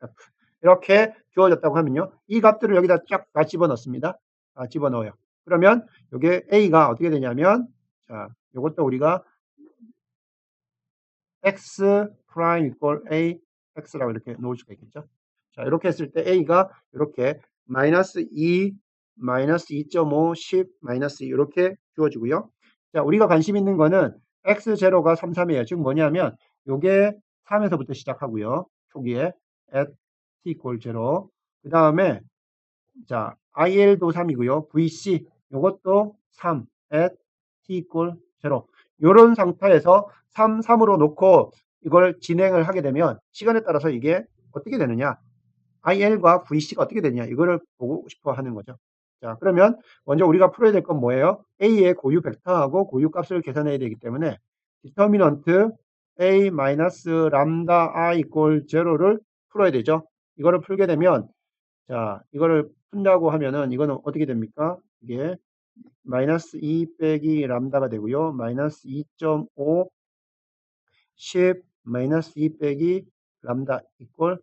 F 이렇게 주어졌다고 하면요. 이 값들을 여기다 쫙 다 집어넣습니다. 다 집어넣어요. 그러면 이게 A가 어떻게 되냐면 자, 이것도 우리가 X 프라임 이퀄 A X라고 이렇게 놓을 수가 있겠죠. 자, 이렇게 했을 때 A가 이렇게 마이너스 2, 마이너스 2.5, 10, 마이너스 2 이렇게 주어지고요. 자, 우리가 관심 있는 거는 X0가 3, 3이에요. 즉 뭐냐면 요게 3에서부터 시작하고요. 초기에 at t equal 0. 그 다음에 자, IL도 3이고요. VC 요것도 3 at t equal 0. 요런 상태에서 3, 3으로 놓고 이걸 진행을 하게 되면 시간에 따라서 이게 어떻게 되느냐 IL과 VC가 어떻게 되느냐 이거를 보고 싶어 하는 거죠. 자, 그러면 먼저 우리가 풀어야 될 건 뭐예요? A의 고유 벡터하고 고유 값을 계산해야 되기 때문에 디터미넌트 A 마이너스 람다 I equal 0를 풀어야 되죠. 이거를 풀게 되면 자, 이거를 푼다고 하면은 이거는 어떻게 됩니까? 이게 마이너스 2 빼기 람다가 되고요. 마이너스 2.5 10 마이너스 2 빼기 람다 이퀄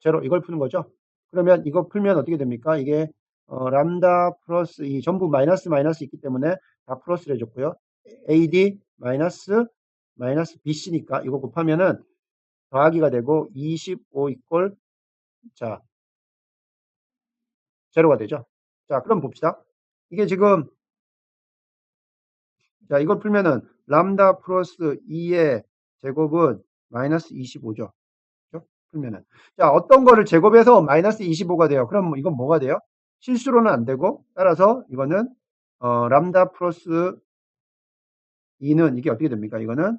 0 이걸 푸는 거죠. 그러면 이거 풀면 어떻게 됩니까? 이게 람다 플러스 이 전부 마이너스 마이너스 있기 때문에 다 플러스를 해줬고요. AD 마이너스 마이너스 BC니까 이거 곱하면은 더하기가 되고 25 이퀄 자 0가 되죠. 자, 그럼 봅시다. 이게 지금 자, 이걸 풀면은 람다 플러스 2의 제곱은 마이너스 25죠. 그렇죠? 풀면은. 자, 어떤 거를 제곱해서 마이너스 25가 돼요. 그럼 이건 뭐가 돼요? 실수로는 안 되고 따라서 이거는 람다 플러스 2는 이게 어떻게 됩니까? 이거는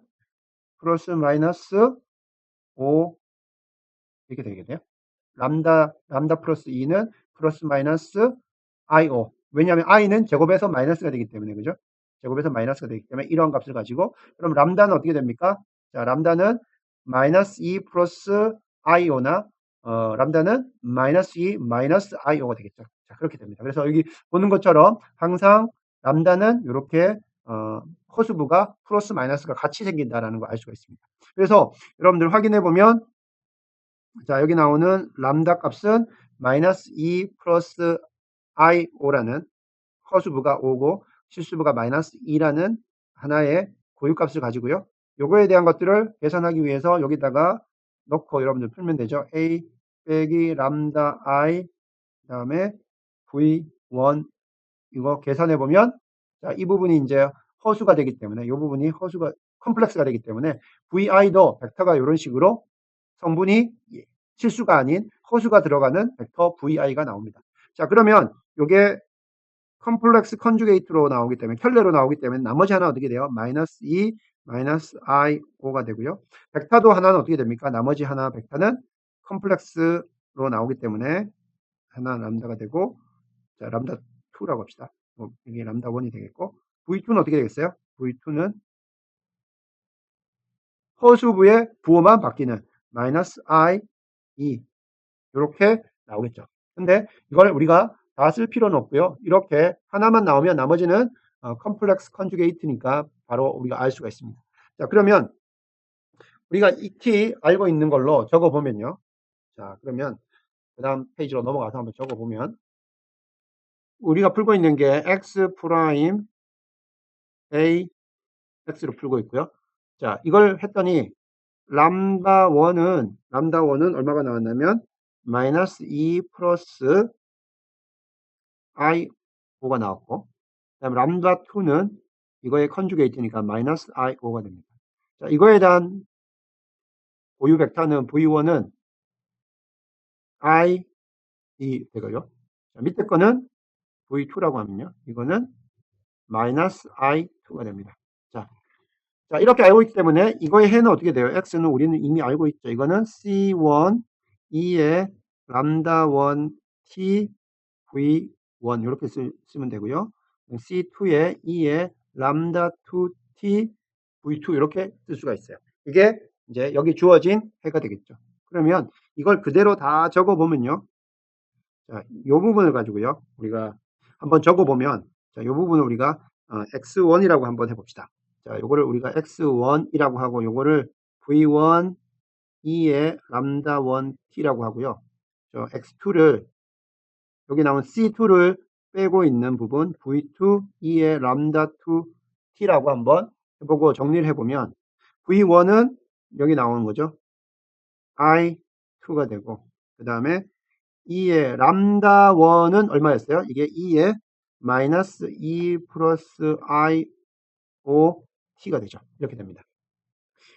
플러스 마이너스 5 이렇게 되겠네요. 람다 플러스 2는 플러스 마이너스 IO. 왜냐하면 I는 제곱해서 마이너스가 되기 때문에 그죠? 제곱해서 마이너스가 되기 때문에 이런 값을 가지고 그럼 람다는 어떻게 됩니까? 자, 람다는 마이너스 2 플러스 IO나 람다는 마이너스 2 마이너스 IO가 되겠죠. 자, 그렇게 됩니다. 그래서 여기 보는 것처럼 항상 람다는 이렇게 허수부가 플러스 마이너스가 같이 생긴다라는 걸 알 수가 있습니다. 그래서 여러분들 확인해 보면 자, 여기 나오는 람다 값은 마이너스 2 플러스 IO라는 허수부가 5고 실수부가 마이너스 2라는 하나의 고유값을 가지고요. 요거에 대한 것들을 계산하기 위해서 여기다가 넣고 여러분들 풀면 되죠. A 빼기 람다 I 그 다음에 V1 이거 계산해 보면 자, 이 부분이 이제 허수가 되기 때문에 이 부분이 허수가 컴플렉스가 되기 때문에 VI도 벡터가 이런 식으로 성분이 실수가 아닌 허수가 들어가는 벡터 VI가 나옵니다. 자, 그러면 요게 컴플렉스 컨주게이트로 나오기 때문에 켤레로 나오기 때문에 나머지 하나 어떻게 돼요? 마이너스 2 마이너스 I O가 되고요. 벡터도 하나는 어떻게 됩니까? 나머지 하나 벡터는 컴플렉스로 나오기 때문에 하나 람다가 되고, 자, 람다 2라고 합시다. 이게 람다 1이 되겠고, V2는 어떻게 되겠어요? V2는 허수부의 부호만 바뀌는 마이너스 I, E 이렇게 나오겠죠. 근데 이걸 우리가 다 쓸 필요는 없고요. 이렇게 하나만 나오면 나머지는 컴플렉스 컨주게이트니까 바로 우리가 알 수가 있습니다. 자, 그러면 우리가 이 t 알고 있는 걸로 적어보면요. 자, 그러면 그 다음 페이지로 넘어가서 한번 적어보면 우리가 풀고 있는 게 x 프라임 a x로 풀고 있고요. 자, 이걸 했더니 람다 1은 얼마가 나왔냐면 마이너스 2 플러스 I 5가 나왔고, 그 다음에 람다 2는 이거의 컨주게이트니까 마이너스 I 5가 됩니다. 자, 이거에 대한 고유 벡터는 V1은 I 이 되고요. 자, 밑에 거는 V2라고 하면요. 이거는 마이너스 I2가 됩니다. 자, 이렇게 알고 있기 때문에 이거의 해는 어떻게 돼요? X는 우리는 이미 알고 있죠. 이거는 C1, 2의 람다 1, T, V1 이렇게 쓰면 되고요. C2의 2의 람다 2, T, V2 이렇게 쓸 수가 있어요. 이게 이제 여기 주어진 해가 되겠죠. 그러면 이걸 그대로 다 적어보면요. 자, 이 부분을 가지고요. 우리가 한번 적어보면, 자, 이 부분을 우리가 x1이라고 한번 해봅시다. 자, 요거를 우리가 x1이라고 하고, 요거를 v1 2의 람다 1t라고 하고요. 저 x2를 여기 나온 c2를 빼고 있는 부분 v2 2의 람다 2t라고 한번 해보고 정리를 해보면 v1은 여기 나오는 거죠. i2가 되고, 그 다음에 2의 람다 1은 얼마였어요? 이게 2의 마이너스 2 플러스 I, O, T가 되죠. 이렇게 됩니다.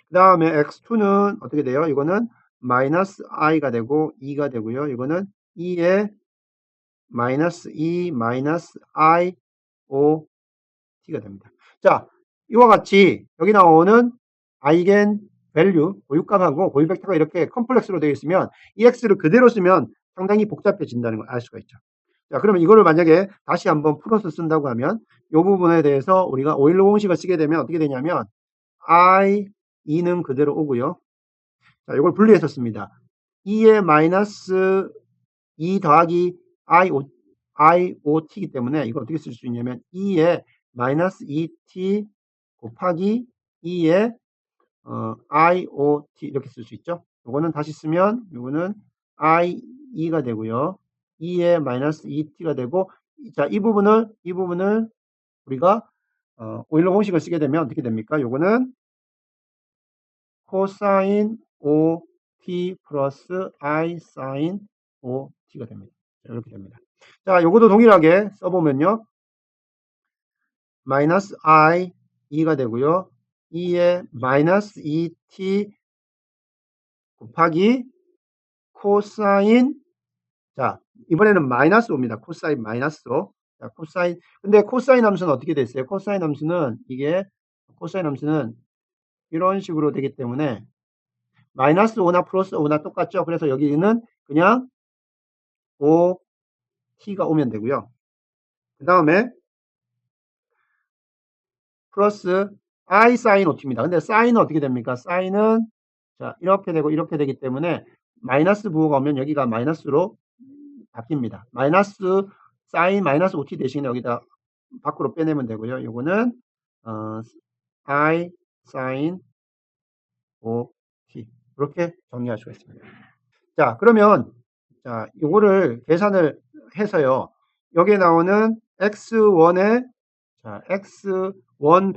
그 다음에 X2는 어떻게 돼요? 이거는 마이너스 I가 되고 2가 되고요. 이거는 2의 마이너스 2 마이너스 I, O, T가 됩니다. 자, 이와 같이 여기 나오는 아이겐 밸류, 고유값하고 고유 벡터가 이렇게 컴플렉스로 되어 있으면 EX를 그대로 쓰면 상당히 복잡해진다는 걸 알 수가 있죠. 자, 그러면 이거를 만약에 다시 한번 풀어서 쓴다고 하면 이 부분에 대해서 우리가 오일러 공식을 쓰게 되면 어떻게 되냐면 I, 2는 그대로 오고요. 자, 이걸 분리해서 씁니다. 2의 마이너스 2 더하기 IOT이기 때문에 이걸 어떻게 쓸 수 있냐면 2의 마이너스 2T 곱하기 2의 IOT 이렇게 쓸 수 있죠. 요거는 다시 쓰면 요거는 IE가 되고요. 2의 마이너스 2T가 되고, 자, 이 부분을 우리가 오일러 공식을 쓰게 되면 어떻게 됩니까? 요거는 코사인 OT 플러스 I 사인 OT가 됩니다. 이렇게 됩니다. 자, 요것도 동일하게 써보면요. 마이너스 I 2가 되고요. 2의 마이너스 2t 곱하기 코사인, 자, 이번에는 마이너스 5입니다. 코사인 마이너스 5. 자, 코사인, 근데 코사인 함수는 어떻게 됐어요? 코사인 함수는 이런 식으로 되기 때문에 마이너스 5나 플러스 5나 똑같죠? 그래서 여기는 그냥 5t가 오면 되고요. 그 다음에 플러스 I 사인 5t입니다. 근데 사인은 어떻게 됩니까? 사인은 자, 이렇게 되고 이렇게 되기 때문에 마이너스 부호가 오면 여기가 마이너스로 바뀝니다. 마이너스 사인 마이너스 5t 대신에 여기다 밖으로 빼내면 되고요. 요거는 I 사인 5t 이렇게 정리할 수가 있습니다. 자, 그러면 자, 요거를 계산을 해서요. 여기에 나오는 x1의 자, x1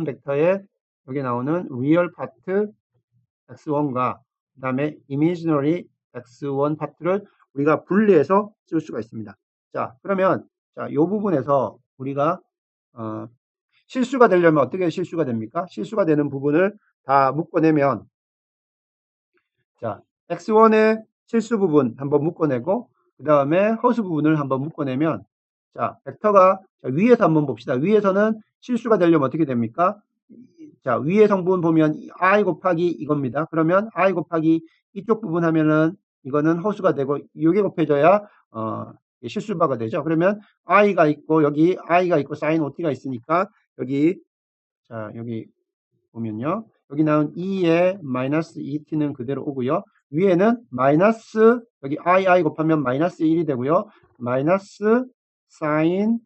벡터에 여기 나오는 리얼 파트 x1과 그 다음에 이미지너리 x1 파트를 우리가 분리해서 쓸 수가 있습니다. 자, 그러면 자, 이 부분에서 우리가 실수가 되려면 어떻게 실수가 됩니까? 실수가 되는 부분을 다 묶어내면 자, x1의 실수 부분 한번 묶어내고 그 다음에 허수 부분을 한번 묶어내면 자, 벡터가 위에서 한번 봅시다. 위에서는 실수가 되려면 어떻게 됩니까? 자, 위의 성분 보면 i 곱하기 이겁니다. 그러면 i 곱하기 이쪽 부분 하면은 이거는 허수가 되고 이게 곱해져야 실수바가 되죠. 그러면 i가 있고 여기 i가 있고 sin ot가 있으니까 여기 자, 여기 보면요. 여기 나온 2에 마이너스 2t는 그대로 오고요. 위에는 마이너스 여기 i 곱하면 마이너스 1이 되고요. 마이너스 sin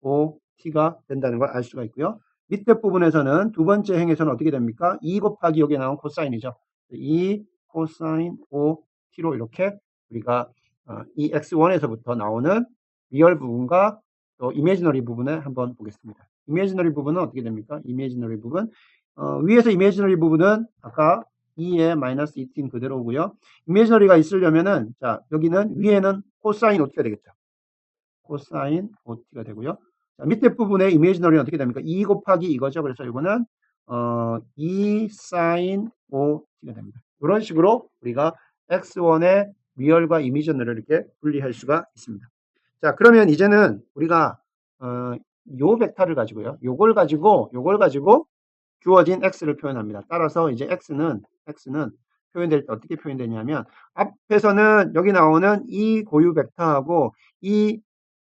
5t가 된다는 걸 알 수가 있고요. 밑에 부분에서는 두 번째 행에서는 어떻게 됩니까? 2 곱하기 여기 나온 코사인이죠. 2 코사인 5t로 이렇게 우리가 이 x1에서부터 나오는 리얼 부분과 또 이미지너리 부분을 한번 보겠습니다. 이미지너리 부분은 어떻게 됩니까? 이미지너리 부분 위에서 이미지너리 부분은 아까 2에 마이너스 2t는 그대로 오고요. 이미지너리가 있으려면은 자 여기는 위에는 코사인 5t가 되겠죠. 코사인 5t가 되고요. 자, 밑에 부분에 이미지너리는 어떻게 됩니까? 2 곱하기 이거죠. 그래서 이거는 2 sin 5t가 됩니다. 이런 식으로 우리가 x1의 리얼과 이미지너리를 이렇게 분리할 수가 있습니다. 자, 그러면 이제는 우리가 요 벡터를 가지고요. 요걸 가지고 주어진 x를 표현합니다. 따라서 이제 x는 표현될 때 어떻게 표현되냐면 앞에서는 여기 나오는 이 고유 벡터하고 이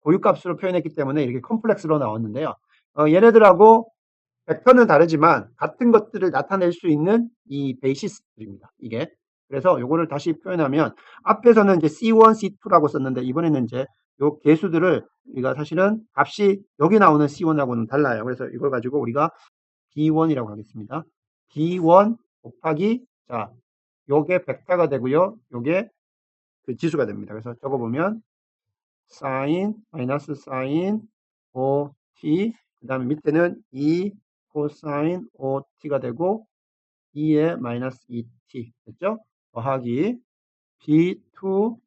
고유값으로 표현했기 때문에 이렇게 컴플렉스로 나왔는데요. 얘네들하고 벡터는 다르지만 같은 것들을 나타낼 수 있는 이 베이시스들입니다. 이게. 그래서 요거를 다시 표현하면 앞에서는 이제 C1, C2라고 썼는데 이번에는 이제 요 개수들을 우리가 사실은 값이 여기 나오는 C1하고는 달라요. 그래서 이걸 가지고 우리가 B1이라고 하겠습니다. B1 곱하기 자, 요게 벡터가 되고요. 요게 그 지수가 됩니다. 그래서 적어보면 sin 마이너스 sin 5t 그 다음에 밑에는 2 코사인 5t가 되고 2의 마이너스 2t 됐죠? 더하기 b2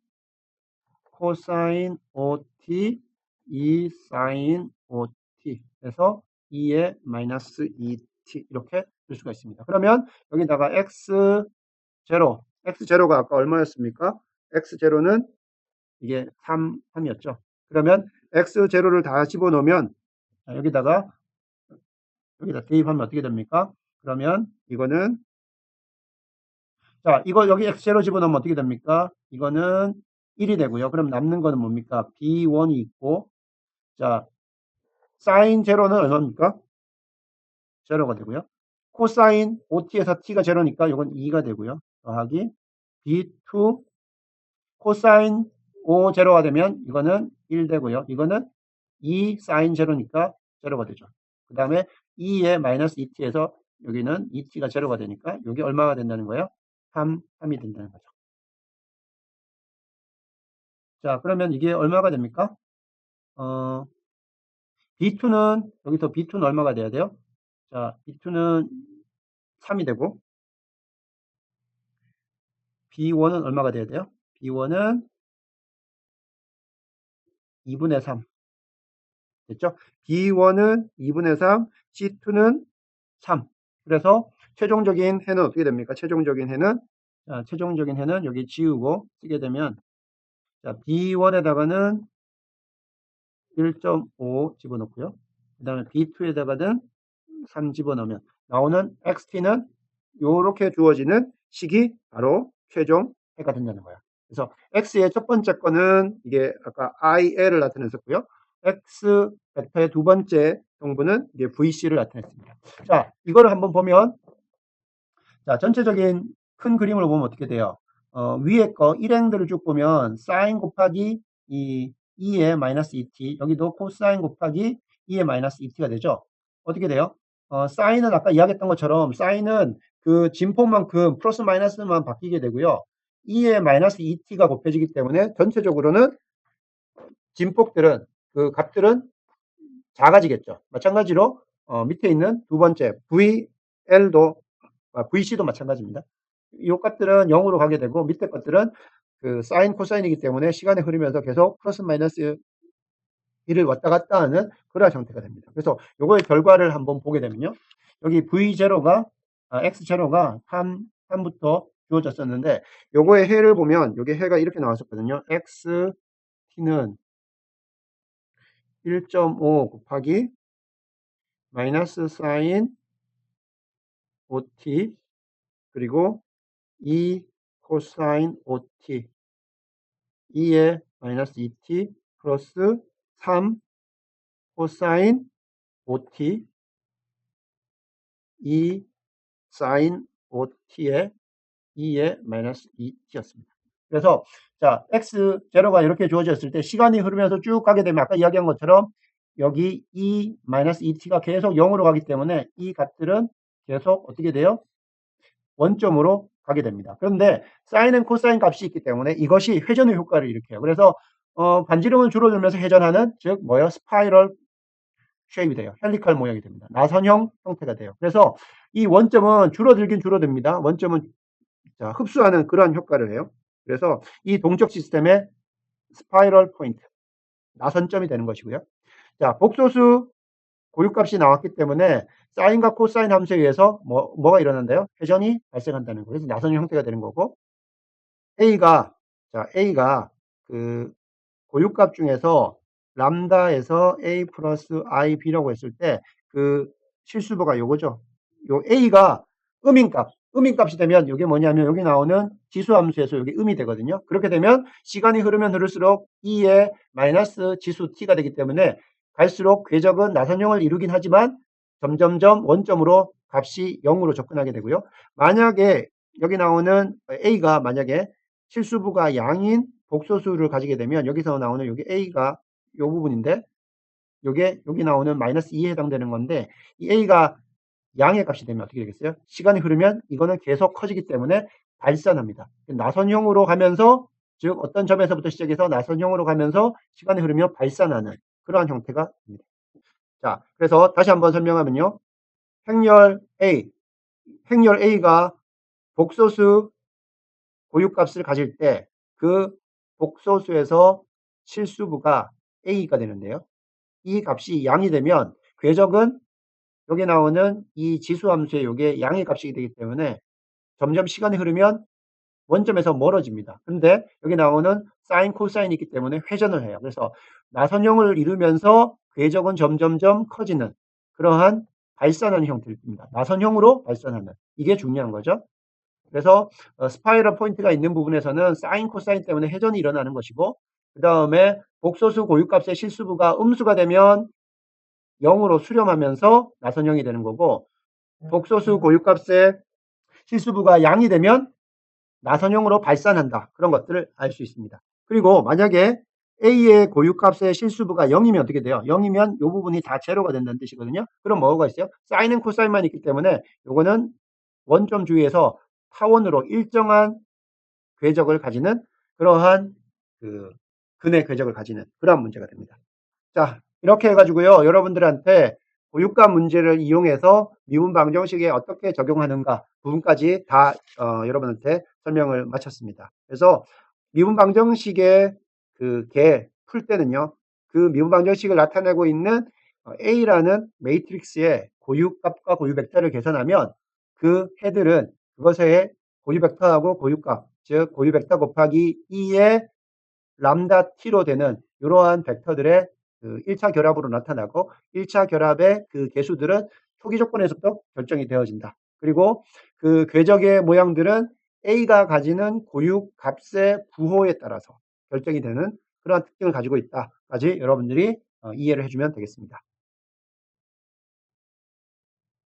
코사인 5t 2 sin 5t 해서 2의 마이너스 2t 이렇게 쓸 수가 있습니다. 그러면 여기다가 x0가 아까 얼마였습니까? x0는 이게 3이었죠. 그러면 x0를 다 집어넣으면 여기다 대입하면 어떻게 됩니까? 그러면 이거는 자 이거 여기 x0 집어넣으면 어떻게 됩니까? 이거는 1이 되고요. 그럼 남는 거는 뭡니까? b1이 있고 자 sin 0는 얼마입니까? 0가 되고요. 코사인 5t에서 t가 0니까 이건 2가 되고요. 더하기 b2 코사인 5 0가 되면 이거는 1 되고요. 이거는 2 sin 0니까 0가 되죠. 그 다음에 2의 마이너스 2t에서 여기는 2t가 0가 되니까 이게 얼마가 된다는 거예요? 3이 된다는 거죠. 자, 그러면 이게 얼마가 됩니까? B2는, 여기서 B2는 얼마가 돼야 돼요? 자, B2는 3이 되고, B1은 얼마가 돼야 돼요? B1은 2분의 3. 됐죠? B1은 2분의 3, C2는 3. 그래서 최종적인 해는 어떻게 됩니까? 최종적인 해는 여기 지우고 쓰게 되면 자, B1에다가는 1.5 집어넣고요. 그 다음에 B2에다가는 3 집어넣으면 나오는 XT는 이렇게 주어지는 식이 바로 최종 해가 된다는 거예요. 그래서 X의 첫 번째 거는 이게 아까 IL을 나타냈었고요. X 벡터의 두 번째 정보는 이게 VC를 나타냈습니다. 자, 이거를 한번 보면 자, 전체적인 큰 그림을 보면 어떻게 돼요? 위에 거 일행들을 쭉 보면 사인 곱하기 이 2의 마이너스 2t 여기도 코사인 곱하기 2의 마이너스 2t가 되죠. 어떻게 돼요? 사인은 아까 이야기했던 것처럼 사인은 그 진폭만큼 플러스 마이너스만 바뀌게 되고요. 2의 마이너스 2t가 곱해지기 때문에 전체적으로는 진폭들은 그 값들은 작아지겠죠. 마찬가지로 밑에 있는 두 번째 VL도 VC도 마찬가지입니다. 이 값들은 0으로 가게 되고 밑에 것들은 그 사인 코사인이기 때문에 시간이 흐르면서 계속 플러스 마이너스 1을 왔다 갔다 하는 그러한 형태가 됩니다. 그래서 요거의 결과를 한번 보게 되면요. 여기 V0가 X0가 3부터 주어졌었는데 요거의 해를 보면 요게 해가 이렇게 나왔었거든요. xt는 1.5 곱하기 마이너스 사인 5t 그리고 2 코사인 5t 2에 마이너스 2t 플러스 3 코사인 5t 2 사인 5t에 2에 마이너스 2t였습니다. 그래서 자 x0가 이렇게 주어졌을 때 시간이 흐르면서 쭉 가게 되면 아까 이야기한 것처럼 여기 2 마이너스 2t가 계속 0으로 가기 때문에 이 값들은 계속 어떻게 돼요? 원점으로 가게 됩니다. 그런데 사인은 코사인 값이 있기 때문에 이것이 회전의 효과를 일으켜요. 그래서 반지름은 줄어들면서 회전하는 즉 뭐예요? 스파이럴 쉐입이 돼요. 헬리칼 모양이 됩니다. 나선형 형태가 돼요. 그래서 이 원점은 줄어들긴 줄어듭니다. 원점은 자, 흡수하는 그러한 효과를 해요. 그래서 이 동적 시스템의 스파이럴 포인트, 나선점이 되는 것이고요. 자, 복소수 고유값이 나왔기 때문에 사인과 코사인 함수에 의해서 뭐가 일어난다요? 회전이 발생한다는 거예요. 그래서 나선형 형태가 되는 거고 A가 그 고유값 중에서 람다에서 A 플러스 IB라고 했을 때 그 실수부가 요거죠. 요 A가 음인값이 되면 이게 뭐냐면 여기 나오는 지수함수에서 여기 음이 되거든요. 그렇게 되면 시간이 흐르면 흐를수록 2의 마이너스 지수 t가 되기 때문에 갈수록 궤적은 나선형을 이루긴 하지만 점점점 원점으로 값이 0으로 접근하게 되고요. 만약에 여기 나오는 A가 만약에 실수부가 양인 복소수를 가지게 되면 여기서 나오는 여기 A가 요 부분인데 요게 여기 나오는 마이너스 2에 해당되는 건데 이 A가 양의 값이 되면 어떻게 되겠어요? 시간이 흐르면 이거는 계속 커지기 때문에 발산합니다. 나선형으로 가면서 즉 어떤 점에서부터 시작해서 나선형으로 가면서 시간이 흐르면 발산하는 그러한 형태가 됩니다. 자, 그래서 다시 한번 설명하면요. 행렬 A가 복소수 고유값을 가질 때 그 복소수에서 실수부가 A가 되는데요. 이 값이 양이 되면 궤적은 여기 나오는 이 지수함수의 요게 양의 값이 되기 때문에 점점 시간이 흐르면 원점에서 멀어집니다. 근데 여기 나오는 사인, 코사인이 있기 때문에 회전을 해요. 그래서 나선형을 이루면서 궤적은 점점점 커지는 그러한 발산하는 형태입니다. 나선형으로 발산하는 이게 중요한 거죠. 그래서 스파이럴 포인트가 있는 부분에서는 사인, 코사인 때문에 회전이 일어나는 것이고 그 다음에 복소수 고유값의 실수부가 음수가 되면 0으로 수렴하면서 나선형이 되는 거고 복소수 고유값의 실수부가 양이 되면 나선형으로 발산한다. 그런 것들을 알 수 있습니다. 그리고 만약에 A의 고유값의 실수부가 0이면 어떻게 돼요? 0이면 이 부분이 다 제로가 된다는 뜻이거든요. 그럼 뭐가 있어요? 사인은 코사인만 있기 때문에 요거는 원점 주위에서 타원으로 일정한 궤적을 가지는 그러한 근의 궤적을 가지는 그러한 문제가 됩니다. 자, 이렇게 해가지고요. 여러분들한테 고유값 문제를 이용해서 미분 방정식에 어떻게 적용하는가 부분까지 다 여러분한테 설명을 마쳤습니다. 그래서 미분 방정식의 개 풀 때는요. 그 미분 방정식을 나타내고 있는 A라는 매트릭스의 고유값과 고유 벡터를 계산하면 그 해들은 그것의 고유 벡터하고 고유값, 즉 고유 벡터 곱하기 2의 람다 t로 되는 이러한 벡터들의 1차 결합으로 나타나고 1차 결합의 그 개수들은 초기 조건에서부터 결정이 되어진다. 그리고 그 궤적의 모양들은 A가 가지는 고유 값의 부호에 따라서 결정이 되는 그러한 특징을 가지고 있다까지 여러분들이 이해를 해주면 되겠습니다.